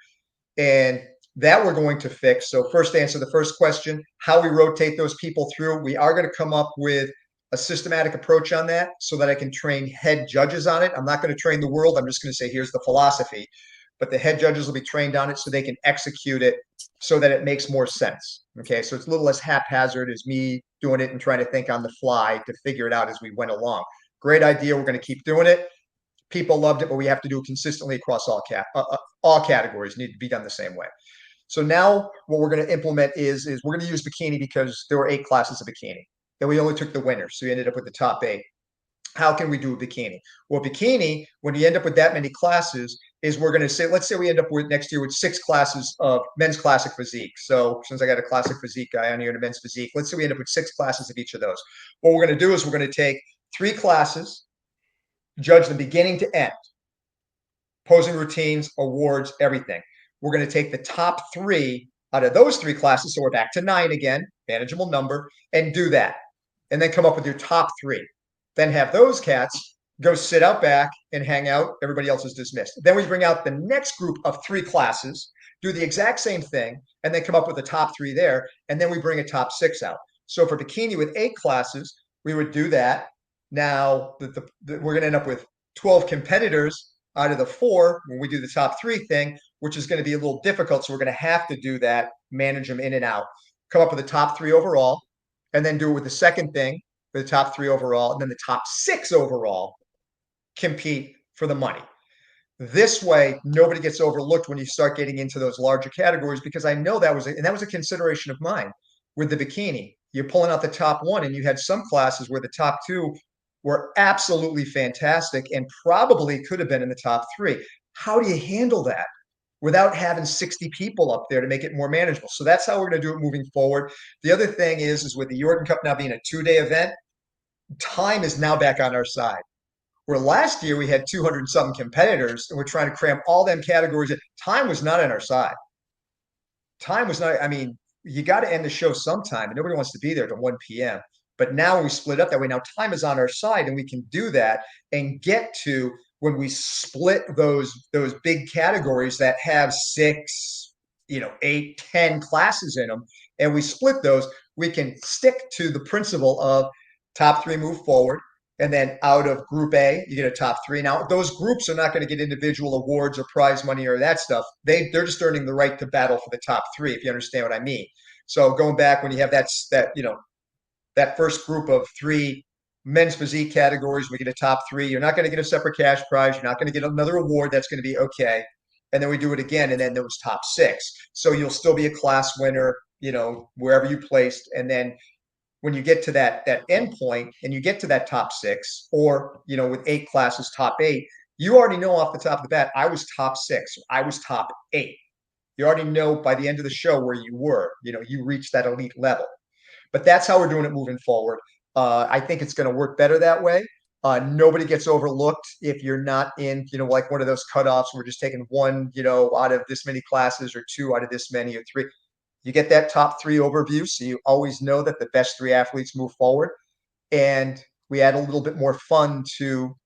[SPEAKER 3] And that we're going to fix. So first, to answer the first question, how we rotate those people through, we are going to come up with a systematic approach on that so that I can train head judges on it. I'm not going to train the world. I'm just going to say, here's the philosophy, but the head judges will be trained on it so they can execute it so that it makes more sense. Okay, so it's a little less haphazard as me doing it and trying to think on the fly to figure it out as we went along. Great idea. We're going to keep doing it. People loved it, but we have to do it consistently across all categories. Need to be done the same way. So now what we're going to implement is we're going to use bikini, because there were 8 classes of bikini, and we only took the winners. So we ended up with the top 8. How can we do a bikini? Well, bikini, when you end up with that many classes, is we're going to say, let's say we end up with next year with 6 classes of men's classic physique. So since I got a classic physique guy on here and a men's physique, let's say we end up with 6 classes of each of those. What we're going to do is we're going to take 3 classes, judge them beginning to end, posing routines, awards, everything. We're going to take the top 3 out of those 3 classes, so we're back to 9 again, manageable number, and do that. And then come up with your top 3. Then have those cats go sit out back and hang out. Everybody else is dismissed. Then we bring out the next group of 3 classes, do the exact same thing, and then come up with the top 3 there. And then we bring a top 6 out. So for bikini with 8 classes, we would do that. Now we're going to end up with 12 competitors out of the 4 when we do the top 3 thing, which is going to be a little difficult. So we're going to have to do that, manage them in and out, come up with the top 3 overall, and then do it with the second thing for the top 3 overall, and then the top 6 overall compete for the money. This way, nobody gets overlooked when you start getting into those larger categories, because I know that was a consideration of mine with the bikini. You're pulling out the top 1, and you had some classes where the top 2 were absolutely fantastic and probably could have been in the top 3. How do you handle that without having 60 people up there to make it more manageable? So that's how we're going to do it moving forward. The other thing is with the Jordan Cup now being a 2-day event, time is now back on our side. Where last year we had 200 something competitors and we're trying to cram all them categories. Time was not on our side. Time was not, I mean, you got to end the show sometime and nobody wants to be there till 1 p.m. But now when we split up that way, now time is on our side and we can do that and get to when we split those big categories that have 6, 8, 10 classes in them, and we split those, we can stick to the principle of top 3 move forward. And then out of group A, you get a top 3. Now, those groups are not going to get individual awards or prize money or that stuff. They're just earning the right to battle for the top 3, if you understand what I mean. So going back when you have that first group of 3 men's physique categories, we get a top 3. You're not going to get a separate cash prize. You're not going to get another award. That's going to be okay. And then we do it again, and then there was top 6. So you'll still be a class winner, wherever you placed. And then when you get to that end point and you get to that top 6, or with 8 classes, top 8, you already know off the top of the bat, I was top 6, I was top 8. You already know by the end of the show where you were. You reached that elite level. But that's how we're doing it moving forward. I think it's going to work better that way. Nobody gets overlooked if you're not in, like one of those cutoffs. We're just taking 1, out of this many classes, or 2 out of this many, or 3. You get that top 3 overview, so you always know that the best 3 athletes move forward. And we add a little bit more fun to,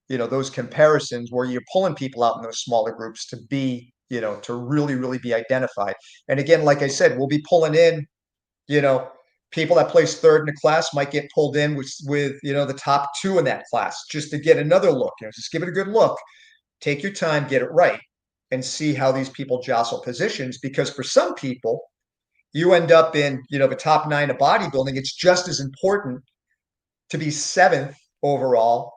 [SPEAKER 3] those comparisons where you're pulling people out in those smaller groups to be, to really, really be identified. And again, like I said, we'll be pulling in, people that place 3rd in a class might get pulled in with the top 2 in that class just to get another look. Just give it a good look. Take your time, get it right, and see how these people jostle positions. Because for some people, you end up in, the top 9 of bodybuilding. It's just as important to be 7th overall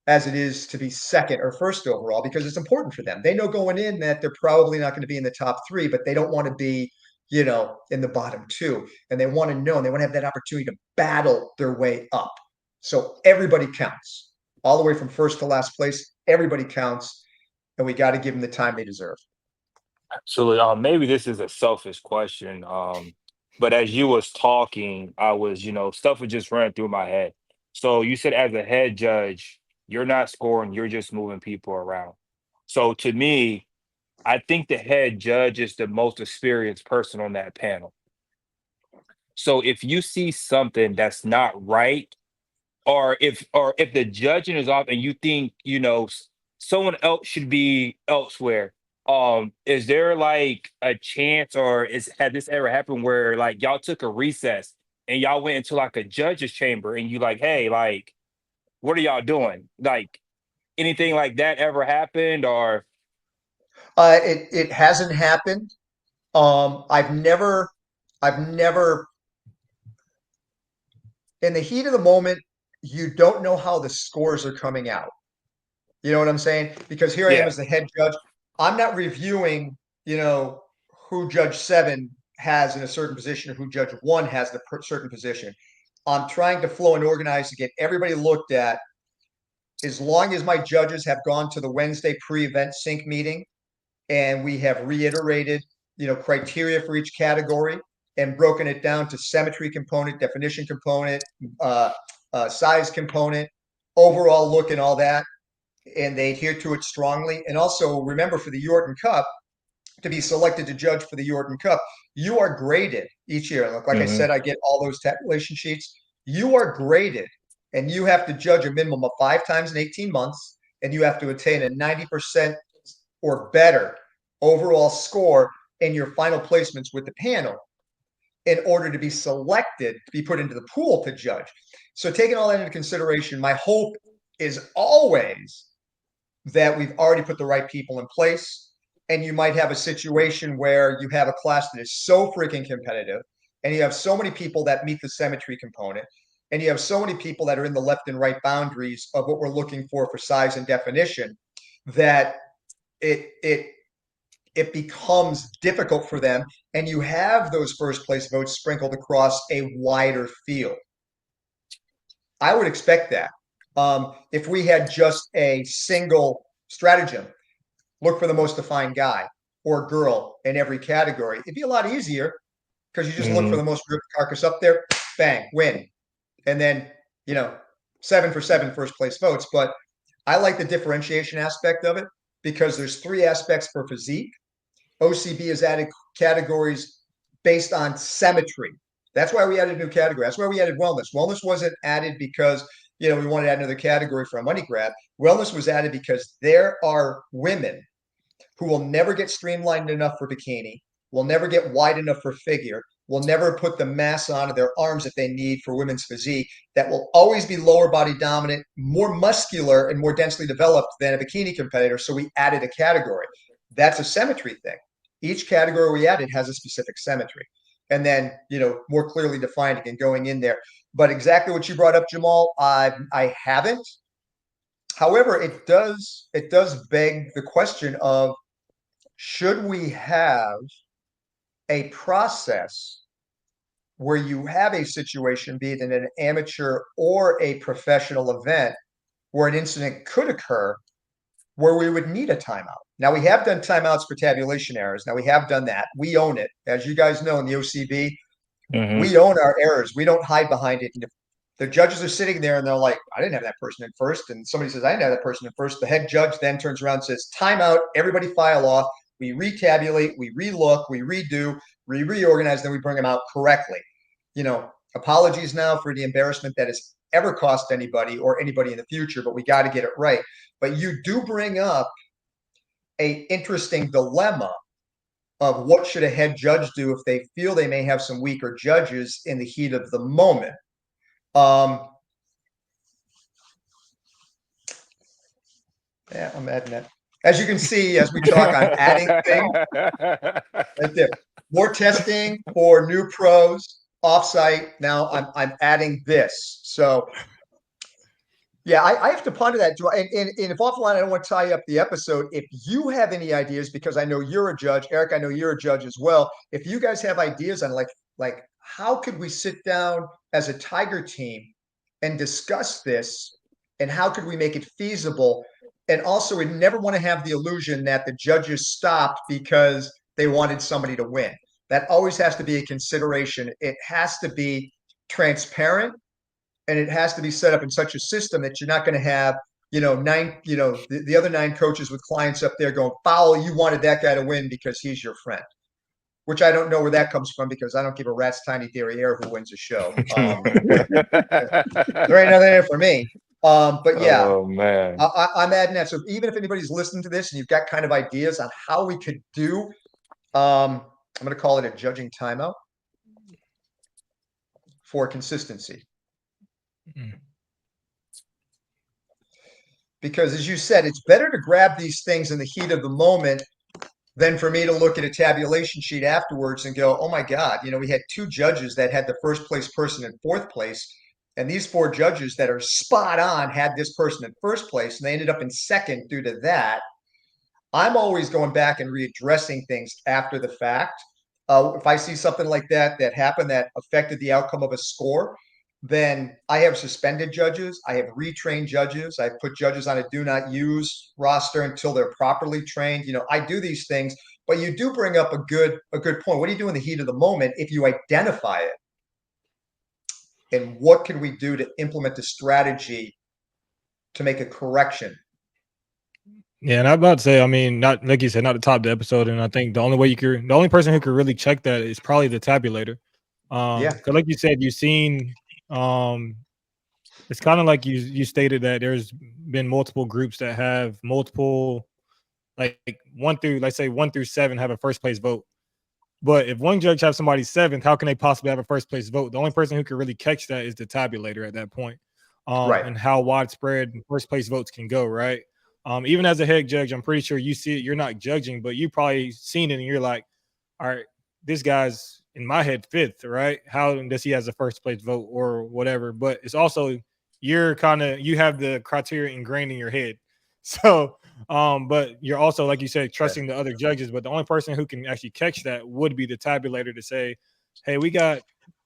[SPEAKER 3] as it is to be 2nd or 1st overall, because it's important for them. They know going in that they're probably not going to be in the top 3, but they don't want to be, in the bottom 2. And they want to know, and they want to have that opportunity to battle their way up. So everybody counts. All the way from 1st to last place, everybody counts. And we got to give them the time they deserve.
[SPEAKER 2] So maybe this is a selfish question, but as you was talking, I was, stuff was just running through my head. So you said as a head judge, you're not scoring, you're just moving people around. So to me, I think the head judge is the most experienced person on that panel. So if you see something that's not right, or if the judging is off and you think, someone else should be elsewhere, is there like a chance, or had this ever happened where like y'all took a recess and y'all went into like a judge's chamber and you like, hey, like, what are y'all doing? Like, anything like that ever happened? Or
[SPEAKER 3] It hasn't happened. I've never in the heat of the moment, you don't know how the scores are coming out. You know what I'm saying? Because here I am
[SPEAKER 2] yeah.
[SPEAKER 3] as the head judge. I'm not reviewing, who Judge 7 has in a certain position or who Judge 1 has the certain position. I'm trying to flow and organize to get everybody looked at. As long as my judges have gone to the Wednesday pre-event sync meeting and we have reiterated, criteria for each category and broken it down to symmetry component, definition component, size component, overall look and all that, and they adhere to it strongly. And also remember, for the Jordan Cup, to be selected to judge for the Jordan Cup, you are graded each year. Like I
[SPEAKER 2] Hmm.
[SPEAKER 3] said, I get all those tabulation sheets. You are graded, and you have to judge a minimum of 5 times in 18 months, and you have to attain a 90% or better overall score in your final placements with the panel. in order to be selected to be put into the pool to judge. So taking all that into consideration, my hope is always that we've already put the right people in place. And you might have a situation where you have a class that is so freaking competitive, and you have so many people that meet the symmetry component, and you have so many people that are in the left and right boundaries of what we're looking for size and definition, that it becomes difficult for them, and you have those first place votes sprinkled across a wider field. I would expect that. If we had just a single stratagem, look for the most defined guy or girl in every category, it'd be a lot easier because you just look for the most ripped carcass up there, bang, win. And then, 7 for 7 first place votes. But I like the differentiation aspect of it because there's 3 aspects for physique. OCB has added categories based on symmetry. That's why we added a new category. That's why we added wellness. Wellness wasn't added because, we wanted to add another category for a money grab. Wellness was added because there are women who will never get streamlined enough for bikini, will never get wide enough for figure, will never put the mass onto their arms that they need for women's physique, that will always be lower body dominant, more muscular and more densely developed than a bikini competitor. So we added a category. That's a symmetry thing. Each category we added has a specific symmetry. And then, more clearly defined and going in there. But exactly what you brought up, Jamal, I haven't. However, it does beg the question of, should we have a process where you have a situation, be it in an amateur or a professional event, where an incident could occur where we would need a timeout? Now, we have done timeouts for tabulation errors. Now, we have done that. We own it. As you guys know, in the OCB, we own our errors. We don't hide behind it. And if the judges are sitting there and they're like, I didn't have that person in first, and somebody says, I didn't have that person in first, the head judge then turns around and says, timeout, everybody file off. We retabulate, we relook, we redo, we reorganize, then we bring them out correctly. Apologies now for the embarrassment that has ever cost anybody or anybody in the future, but we got to get it right. But you do bring up an interesting dilemma of what should a head judge do if they feel they may have some weaker judges in the heat of the moment. Yeah, I'm adding that. As you can see, as we talk, I'm adding things right there. More testing for new pros offsite. Now I'm adding this. So yeah, I have to ponder that. And if offline, I don't want to tie up the episode. If you have any ideas, because I know you're a judge, Eric, I know you're a judge as well. If you guys have ideas on like how could we sit down as a Tiger team and discuss this, and how could we make it feasible? And also, we never want to have the illusion that the judges stopped because they wanted somebody to win. That always has to be a consideration. It has to be transparent, and it has to be set up in such a system that you're not going to have, the other 9 coaches with clients up there going, foul, you wanted that guy to win because he's your friend. Which I don't know where that comes from, because I don't give a rat's tiny derriere who wins a show. There ain't nothing there for me. But yeah,
[SPEAKER 2] Oh man,
[SPEAKER 3] I'm adding that. So even if anybody's listening to this and you've got kind of ideas on how we could do, I'm going to call it a judging timeout for consistency. Because as you said, it's better to grab these things in the heat of the moment than for me to look at a tabulation sheet afterwards and go, oh my God, we had 2 judges that had the first place person in 4th place. And these 4 judges that are spot on had this person in first place, and they ended up in 2nd due to that. I'm always going back and readdressing things after the fact. If I see something like that happened that affected the outcome of a score, then I have suspended judges. I have retrained judges. I put judges on a do not use roster until they're properly trained. I do these things, but you do bring up a good point. What do you do in the heat of the moment if you identify it? And what can we do to implement the strategy to make a correction?
[SPEAKER 1] Yeah, and I'm about to say, I mean, not like you said, not to top the episode, and I think the only person who could really check that is probably the tabulator.
[SPEAKER 3] Yeah,
[SPEAKER 1] because like you said, you've seen, it's kind of like you stated that there's been multiple groups that have multiple, like 1 through, let's say 1 through 7 have a first place vote. But if one judge has somebody 7th, how can they possibly have a first place vote? The only person who can really catch that is the tabulator at that point.
[SPEAKER 3] Right.
[SPEAKER 1] And how widespread first place votes can go, right? Even as a head judge, I'm pretty sure you see it. You're not judging, but you probably seen it and you're like, all right, this guy's in my head 5th, right? How does he has a first place vote or whatever? But it's also you have the criteria ingrained in your head. So, but you're also, like you said, trusting the other judges. But the only person who can actually catch that would be the tabulator to say, hey, we got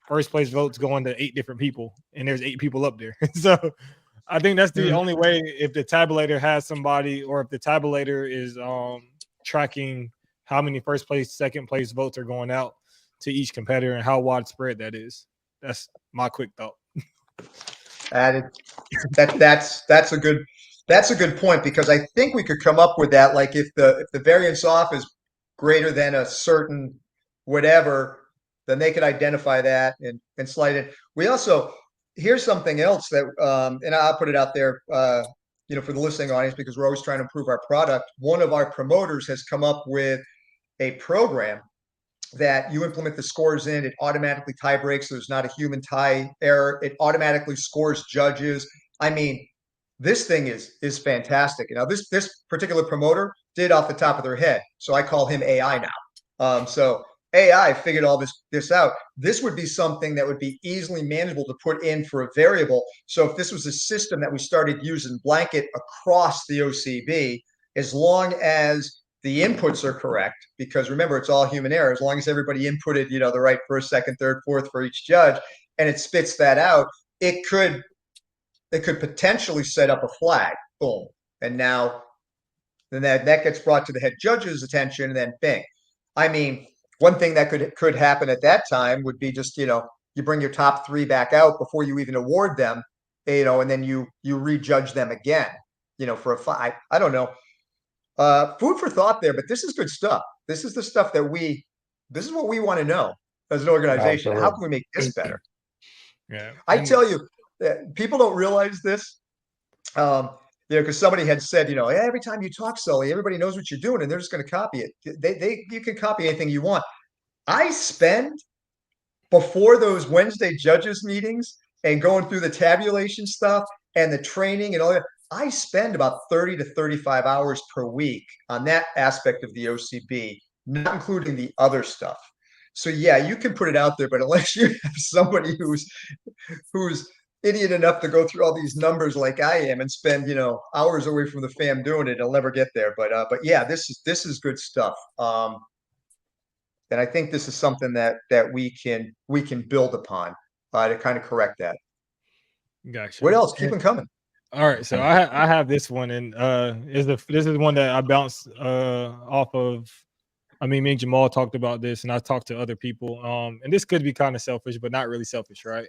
[SPEAKER 1] first place votes going to 8 different people, and there's 8 people up there. So I think that's the only way, if the tabulator has somebody, or if the tabulator is tracking how many first place, second place votes are going out to each competitor and how widespread that is. That's my quick thought.
[SPEAKER 3] That's a good point, because I think we could come up with that. Like if the variance off is greater than a certain whatever, then they could identify that and slide it. We also, here's something else that and I'll put it out there for the listening audience, because we're always trying to improve our product. One of our promoters has come up with a program that you implement the scores in, it automatically tie breaks. There's not a human tie error. It automatically scores judges. I mean, this thing is fantastic. Now, this particular promoter did off the top of their head, so I call him AI now. So AI figured all this out. This would be something that would be easily manageable to put in for a variable. So if this was a system that we started using blanket across the OCB, as long as the inputs are correct, because remember, it's all human error. As long as everybody inputted, the right first, second, third, fourth for each judge, and it spits that out, it could potentially set up a flag. Boom. And now then that gets brought to the head judge's attention, and then bing. I mean, one thing that could happen at that time would be just, you bring your top 3 back out before you even award them, and then you rejudge them again, for a fine. I don't know. Food for thought there, but this is good stuff. This is the stuff this is what we want to know as an organization.
[SPEAKER 2] Absolutely.
[SPEAKER 3] How can we make this better?
[SPEAKER 1] Yeah.
[SPEAKER 3] I tell you, people don't realize this. Because somebody had said, every time you talk, Sully, everybody knows what you're doing, and they're just going to copy it. You can copy anything you want. I spend, before those Wednesday judges meetings and going through the tabulation stuff and the training and all that, I spend about 30 to 35 hours per week on that aspect of the OCB, not including the other stuff. So yeah, you can put it out there, but unless you have somebody who's idiot enough to go through all these numbers like I am and spend hours away from the fam doing it, I'll never get there. But yeah, this is good stuff. And I think this is something that we can build upon to kind of correct that.
[SPEAKER 1] Gotcha.
[SPEAKER 3] What else? Keep them coming.
[SPEAKER 1] All right, so I have this one, and this is one that I bounced off of. I mean, me and Jamal talked about this, and I talked to other people. And this could be kind of selfish, but not really selfish, right?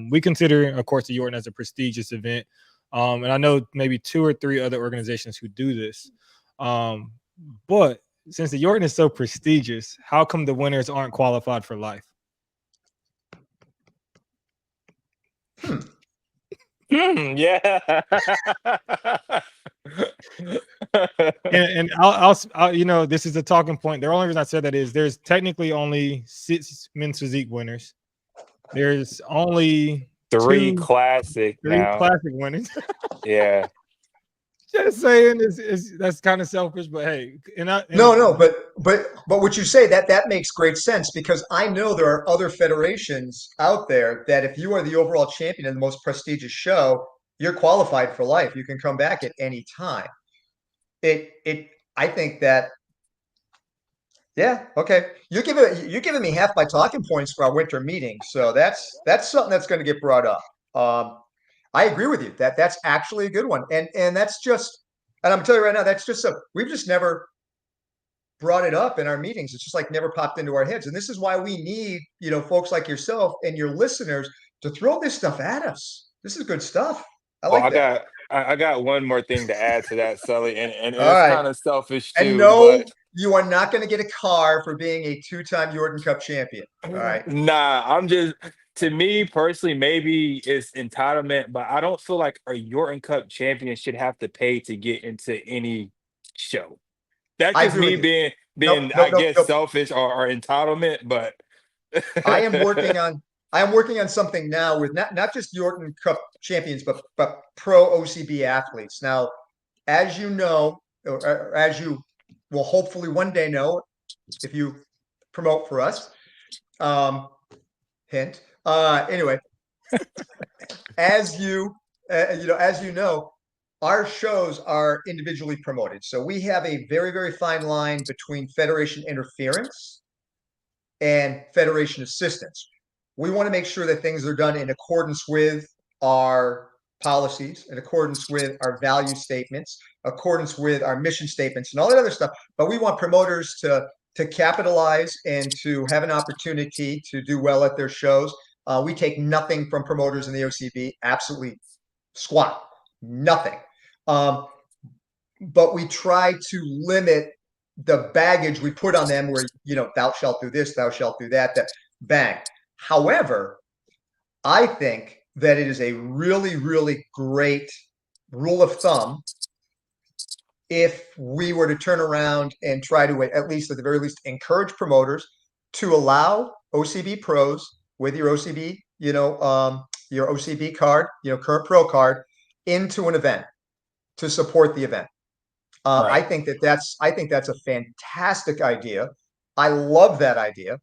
[SPEAKER 1] We consider, of course, the Yorton as a prestigious event, and I know maybe 2 or 3 other organizations who do this. But since the Yorton is so prestigious, how come the winners aren't qualified for life?
[SPEAKER 2] Yeah.
[SPEAKER 1] and I'll this is a talking point. The only reason I said that is there's technically only 6 men's physique winners. There's only
[SPEAKER 2] 3 classic
[SPEAKER 1] winners.
[SPEAKER 2] Yeah.
[SPEAKER 1] Just saying, that's kind of selfish, but hey,
[SPEAKER 3] No, but what you say, that makes great sense, because I know there are other federations out there that if you are the overall champion in the most prestigious show, you're qualified for life. You can come back at any time. I think that, yeah, okay. You're giving me half my talking points for our winter meeting, so that's something that's going to get brought up. I agree with you. That's actually a good one. And that's just, and I'm telling you right now, that's just we've just never brought it up in our meetings. It's just like never popped into our heads. And this is why we need, folks like yourself and your listeners to throw this stuff at us. This is good stuff.
[SPEAKER 2] I got one more thing to add to that, Sully, and it's
[SPEAKER 3] right.
[SPEAKER 2] kind of selfish too.
[SPEAKER 3] And no, you are not going to get a car for being a 2-time Yorton Cup champion. All right.
[SPEAKER 2] Nah, to me personally, maybe it's entitlement, but I don't feel like a Yorton Cup champion should have to pay to get into any show. That's just being, I guess, selfish or entitlement, but
[SPEAKER 3] I am working on something now with not just the Orton Cup champions, but pro OCB athletes. Now, as you know, or as you will hopefully one day know, if you promote for us, hint. Anyway, as you as you know, our shows are individually promoted. So we have a very, very fine line between federation interference and federation assistance. We want to make sure that things are done in accordance with our policies, in accordance with our value statements, accordance with our mission statements, and all that other stuff. But we want promoters to capitalize and to have an opportunity to do well at their shows. We take nothing from promoters in the OCB, absolutely squat, nothing. But we try to limit the baggage we put on them where, thou shalt do this, thou shalt do that, bang. However, I think that it is a really, really great rule of thumb if we were to turn around and try to, at the very least, encourage promoters to allow OCB pros with your OCB, your OCB card, current pro card, into an event to support the event.
[SPEAKER 2] Right.
[SPEAKER 3] I think that's a fantastic idea. I love that idea.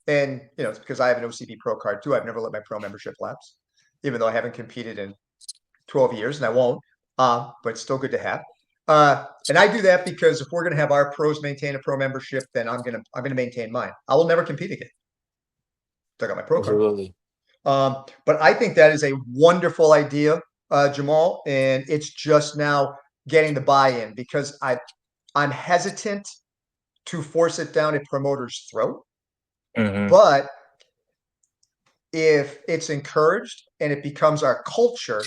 [SPEAKER 3] And, it's because I have an OCB pro card too. I've never let my pro membership lapse, even though I haven't competed in 12 years and I won't, but it's still good to have. And I do that because if we're going to have our pros maintain a pro membership, then I'm going to maintain mine. I will never compete again. I got my pro card.
[SPEAKER 2] Absolutely.
[SPEAKER 3] But I think that is a wonderful idea, Jamal, and it's just now getting the buy-in because I'm hesitant to force it down a promoter's throat. But if it's encouraged and it becomes our culture,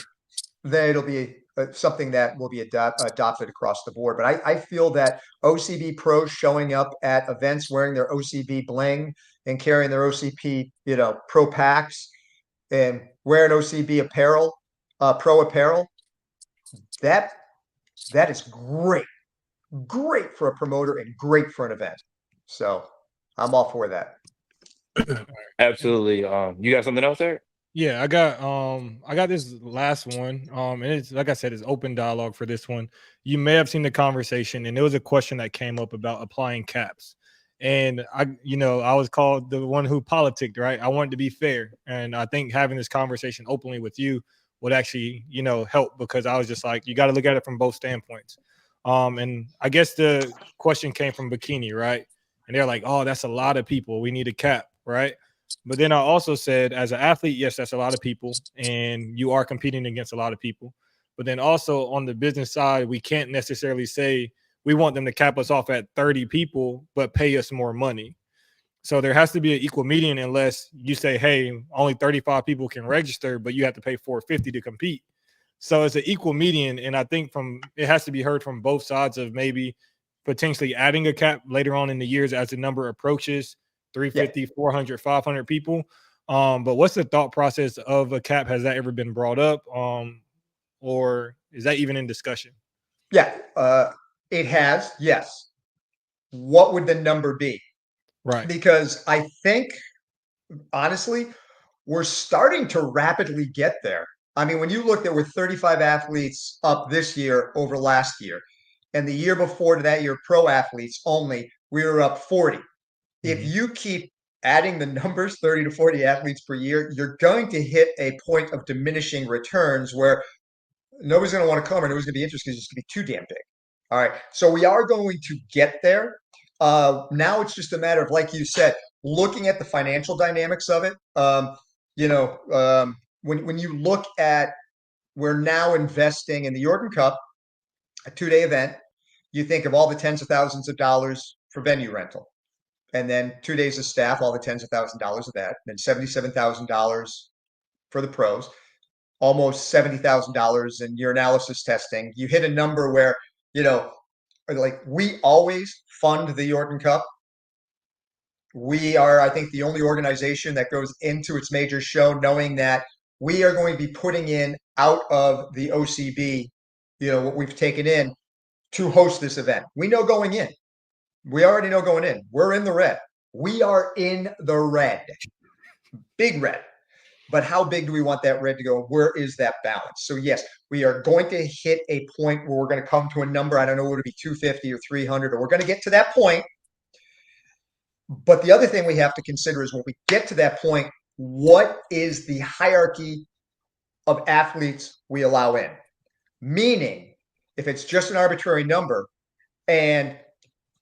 [SPEAKER 3] then it'll be something that will be adopted across the board. But I feel that OCB pros showing up at events wearing their OCB bling and carrying their OCB, pro packs and wearing OCB apparel, pro apparel, that is great for a promoter and great for an event. So I'm all for that.
[SPEAKER 2] Absolutely. You got something else there?
[SPEAKER 1] Yeah, I got this last one. And it's like I said, it's open dialogue for this one. You may have seen the conversation, and there was a question that came up about applying caps. And I was called the one who politicked, right? I wanted to be fair. And I think having this conversation openly with you would actually, help because I was just like, you got to look at it from both standpoints. And I guess the question came from Bikini, right? And they're like, oh, that's a lot of people. We need a cap, right? But then I also said, as an athlete, yes, that's a lot of people, and you are competing against a lot of people. But then also on the business side, we can't necessarily say we want them to cap us off at 30 people, but pay us more money. So there has to be an equal median unless you say, hey, only 35 people can register, but you have to pay $450 to compete. So it's an equal median. And I think it has to be heard from both sides of maybe potentially adding a cap later on in the years as the number approaches 350, 400, 500 people. But what's the thought process of a cap? Has that ever been brought up? Or is that even in discussion?
[SPEAKER 3] Yeah, it has. Yes. What would the number be?
[SPEAKER 1] Right.
[SPEAKER 3] Because I think, honestly, we're starting to rapidly get there. I mean, when you look, there were 35 athletes up this year over last year. And the year before that year, pro athletes only, we were up 40. If you keep adding the numbers, 30 to 40 athletes per year, you're going to hit a point of diminishing returns where nobody's going to want to come or nobody's going to be interested because it's going to be too damn big. All right. So we are going to get there. Now it's just a matter of, like you said, looking at the financial dynamics of it. When you look at, we're now investing in the Orton Cup, a 2-day event. You think of all the tens of thousands of dollars for venue rental. And then 2 days of staff, all the tens of thousands of dollars of that, then $77,000 for the pros, almost $70,000 in urinalysis testing. You hit a number where, like we always fund the Orton Cup. We are, I think, the only organization that goes into its major show knowing that we are going to be putting in out of the OCB, what we've taken in to host this event. We know going in. We already know going in. We're in the red. We are in the red. Big red. But how big do we want that red to go? Where is that balance? So yes, we are going to hit a point where we're going to come to a number. I don't know, would it be 250 or 300, or we're going to get to that point. But the other thing we have to consider is when we get to that point, what is the hierarchy of athletes we allow in? Meaning, if it's just an arbitrary number and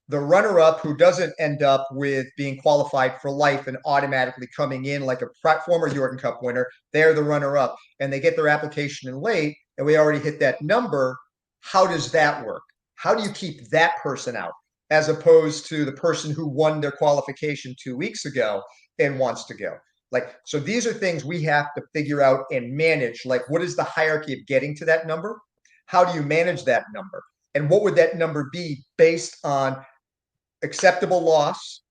[SPEAKER 3] the runner-up who doesn't end up with being qualified for life and automatically coming in like a former Jordan Cup winner, they're the runner-up, and they get their application in late, and we already hit that number, how does that work? How do you keep that person out as opposed to the person who won their qualification 2 weeks ago and wants to go? Like, so these are things we have to figure out and manage. Like, what is the hierarchy of getting to that number? How do you manage that number? And what would that number be based on acceptable loss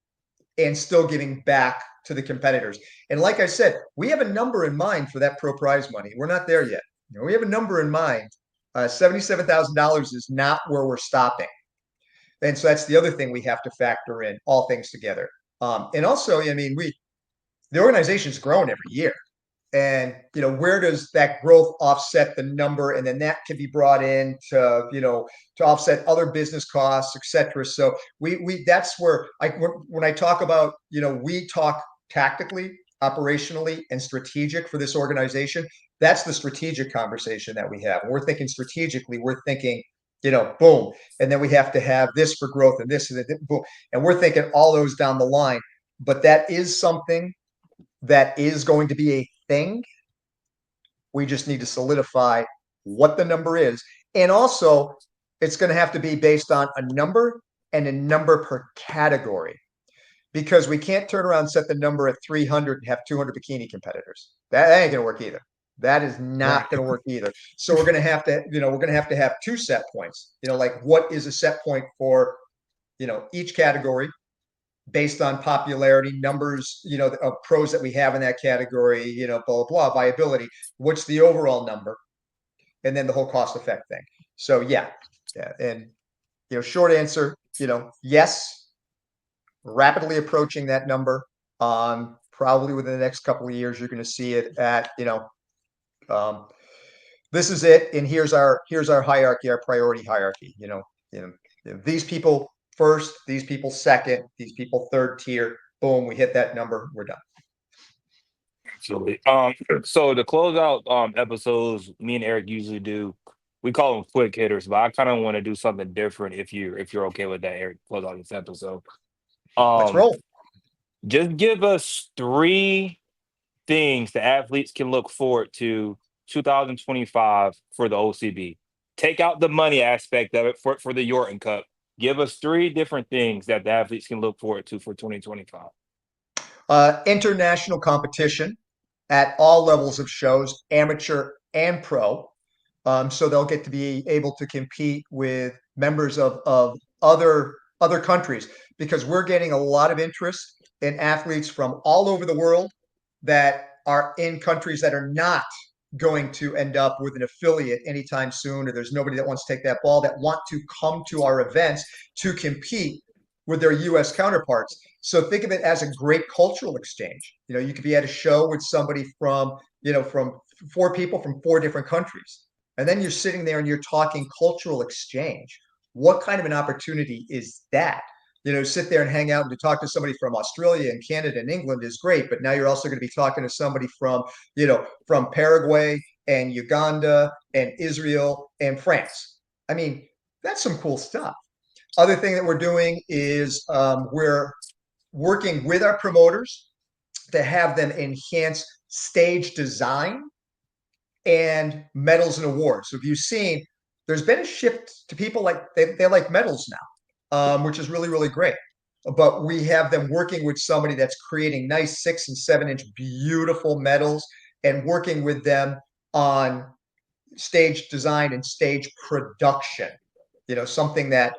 [SPEAKER 3] and still giving back to the competitors? And like I said, we have a number in mind for that pro prize money. We're not there yet. We have a number in mind. $77,000 is not where we're stopping. And so that's the other thing we have to factor in, all things together. And also, I mean, the organization's grown every year. And, where does that growth offset the number? And then that can be brought in to offset other business costs, et cetera. So that's where when I talk about, we talk tactically, operationally, and strategic for this organization. That's the strategic conversation that we have. When we're thinking strategically, we're thinking, boom. And then we have to have this for growth and this and that, boom. And we're thinking all those down the line. But that is something that is going to be a thing. We just need to solidify what the number is. And also, it's going to have to be based on a number and a number per category, because we can't turn around and set the number at 300 and have 200 bikini competitors. That ain't going to work either. That is not going to work either. So we're going to have to have two set points. Like, what is a set point for each category based on popularity, numbers, of pros that we have in that category, blah, blah, blah, viability. What's the overall number? And then the whole cost effect thing. So yeah. And, short answer, yes, rapidly approaching that number. Probably within the next couple of years, you're going to see it at, this is it. And here's our hierarchy, our priority hierarchy, these people first, these people second, these people third tier. Boom, we hit that number, we're done.
[SPEAKER 2] Absolutely. So to close out episodes, me and Eric usually do. We call them quick hitters, but I kind of want to do something different if you're okay with that, Eric. Close out this episode.
[SPEAKER 3] Let's roll.
[SPEAKER 2] Just give us 3 things the athletes can look forward to 2025 for the OCB. Take out the money aspect of it for the Yorton Cup. Give us 3 different things that the athletes can look forward to for 2025.
[SPEAKER 3] International competition at all levels of shows, amateur and pro. So they'll get to be able to compete with members of other countries, because we're getting a lot of interest in athletes from all over the world that are in countries that are not going to end up with an affiliate anytime soon, or there's nobody that wants to take that ball, that want to come to our events to compete with their U.S. counterparts. So think of it as a great cultural exchange. You could be at a show with somebody from 4 people from 4 different countries. And then you're sitting there and you're talking cultural exchange. What kind of an opportunity is that? Sit there and hang out and to talk to somebody from Australia and Canada and England is great, but now you're also going to be talking to somebody from Paraguay and Uganda and Israel and France. I mean, that's some cool stuff. Other thing that we're doing is we're working with our promoters to have them enhance stage design and medals and awards. So if you've seen, there's been a shift to people like they like medals now, which is really, really great. But we have them working with somebody that's creating nice 6 and 7-inch beautiful medals and working with them on stage design and stage production. Something that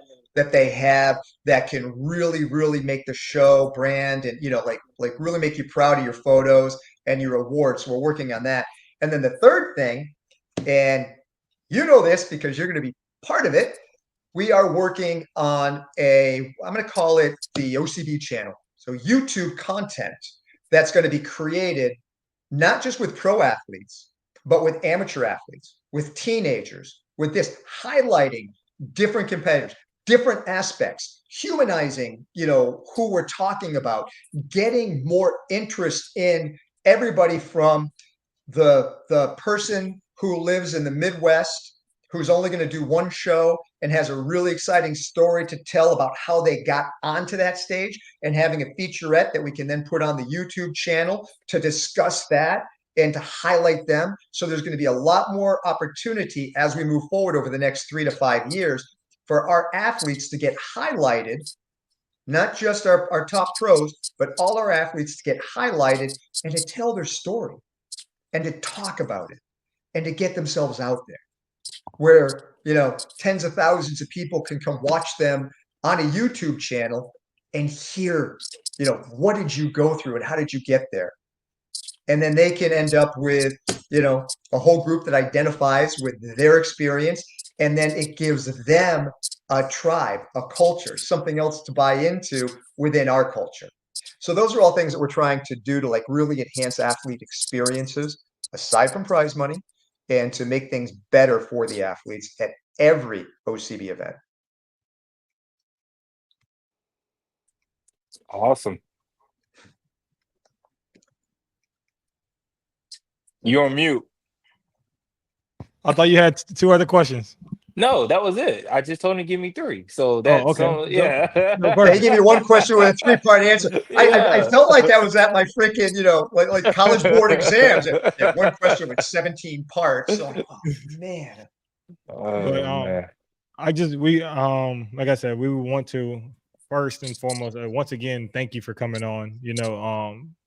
[SPEAKER 3] they have that can really, really make the show brand and, like really make you proud of your photos and your awards. So we're working on that. And then the third thing, and this because you're going to be part of it, we are working on I'm going to call it the OCB channel. So YouTube content that's going to be created not just with pro athletes, but with amateur athletes, with teenagers, with this highlighting different competitors, different aspects, humanizing, who we're talking about, getting more interest in everybody from the person who lives in the Midwest, who's only going to do one show and has a really exciting story to tell about how they got onto that stage, and having a featurette that we can then put on the YouTube channel to discuss that and to highlight them. So there's going to be a lot more opportunity as we move forward over the next 3 to 5 years for our athletes to get highlighted, not just our top pros, but all our athletes to get highlighted and to tell their story and to talk about it and to get themselves out there where, tens of thousands of people can come watch them on a YouTube channel and hear, what did you go through and how did you get there? And then they can end up with, a whole group that identifies with their experience. And then it gives them a tribe, a culture, something else to buy into within our culture. So those are all things that we're trying to do to like really enhance athlete experiences aside from prize money, and to make things better for the athletes at every OCB event.
[SPEAKER 2] Awesome. You're on mute.
[SPEAKER 1] I thought you had 2 other questions.
[SPEAKER 2] No, that was it. I just told him to give me 3. So that's
[SPEAKER 1] okay.
[SPEAKER 2] yeah.
[SPEAKER 3] They give you one question with a 3-part answer. I felt like I was at my freaking, like college board exams. One question with 17 parts. So, oh, man.
[SPEAKER 1] But like I said, we want to first and foremost, once again, thank you for coming on.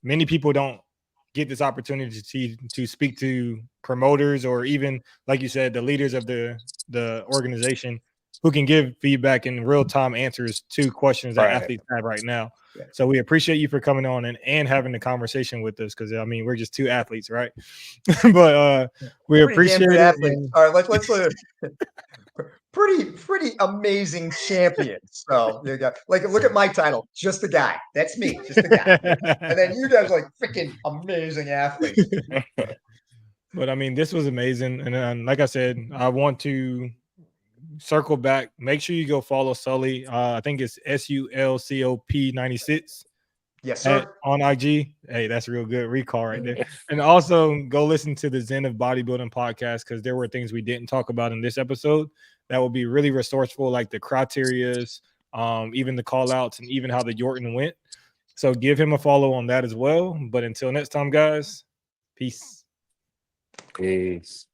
[SPEAKER 1] Many people don't get this opportunity to speak to promoters, or even, like you said, the leaders of the organization, who can give feedback and real-time answers to questions that athletes have right now.
[SPEAKER 3] Yeah.
[SPEAKER 1] So we appreciate you for coming on and having the conversation with us, because we're just 2 athletes, right? But we appreciate it.
[SPEAKER 3] All right, let's pretty amazing champions. So you got, like, look at my title, just a guy. That's me, just a guy. And then you guys are like freaking amazing athletes.
[SPEAKER 1] But this was amazing. And like I said, I want to circle back. Make sure you go follow Sully. I think it's SULCOP 96.
[SPEAKER 3] Yes, sir.
[SPEAKER 1] On IG. Hey, that's real good recall right there. And also go listen to the Zen of Bodybuilding podcast, because there were things we didn't talk about in this episode that will be really resourceful, like the criterias, even the call outs, and even how the Yorton went. So give him a follow on that as well. But until next time, guys, peace.
[SPEAKER 2] Peace.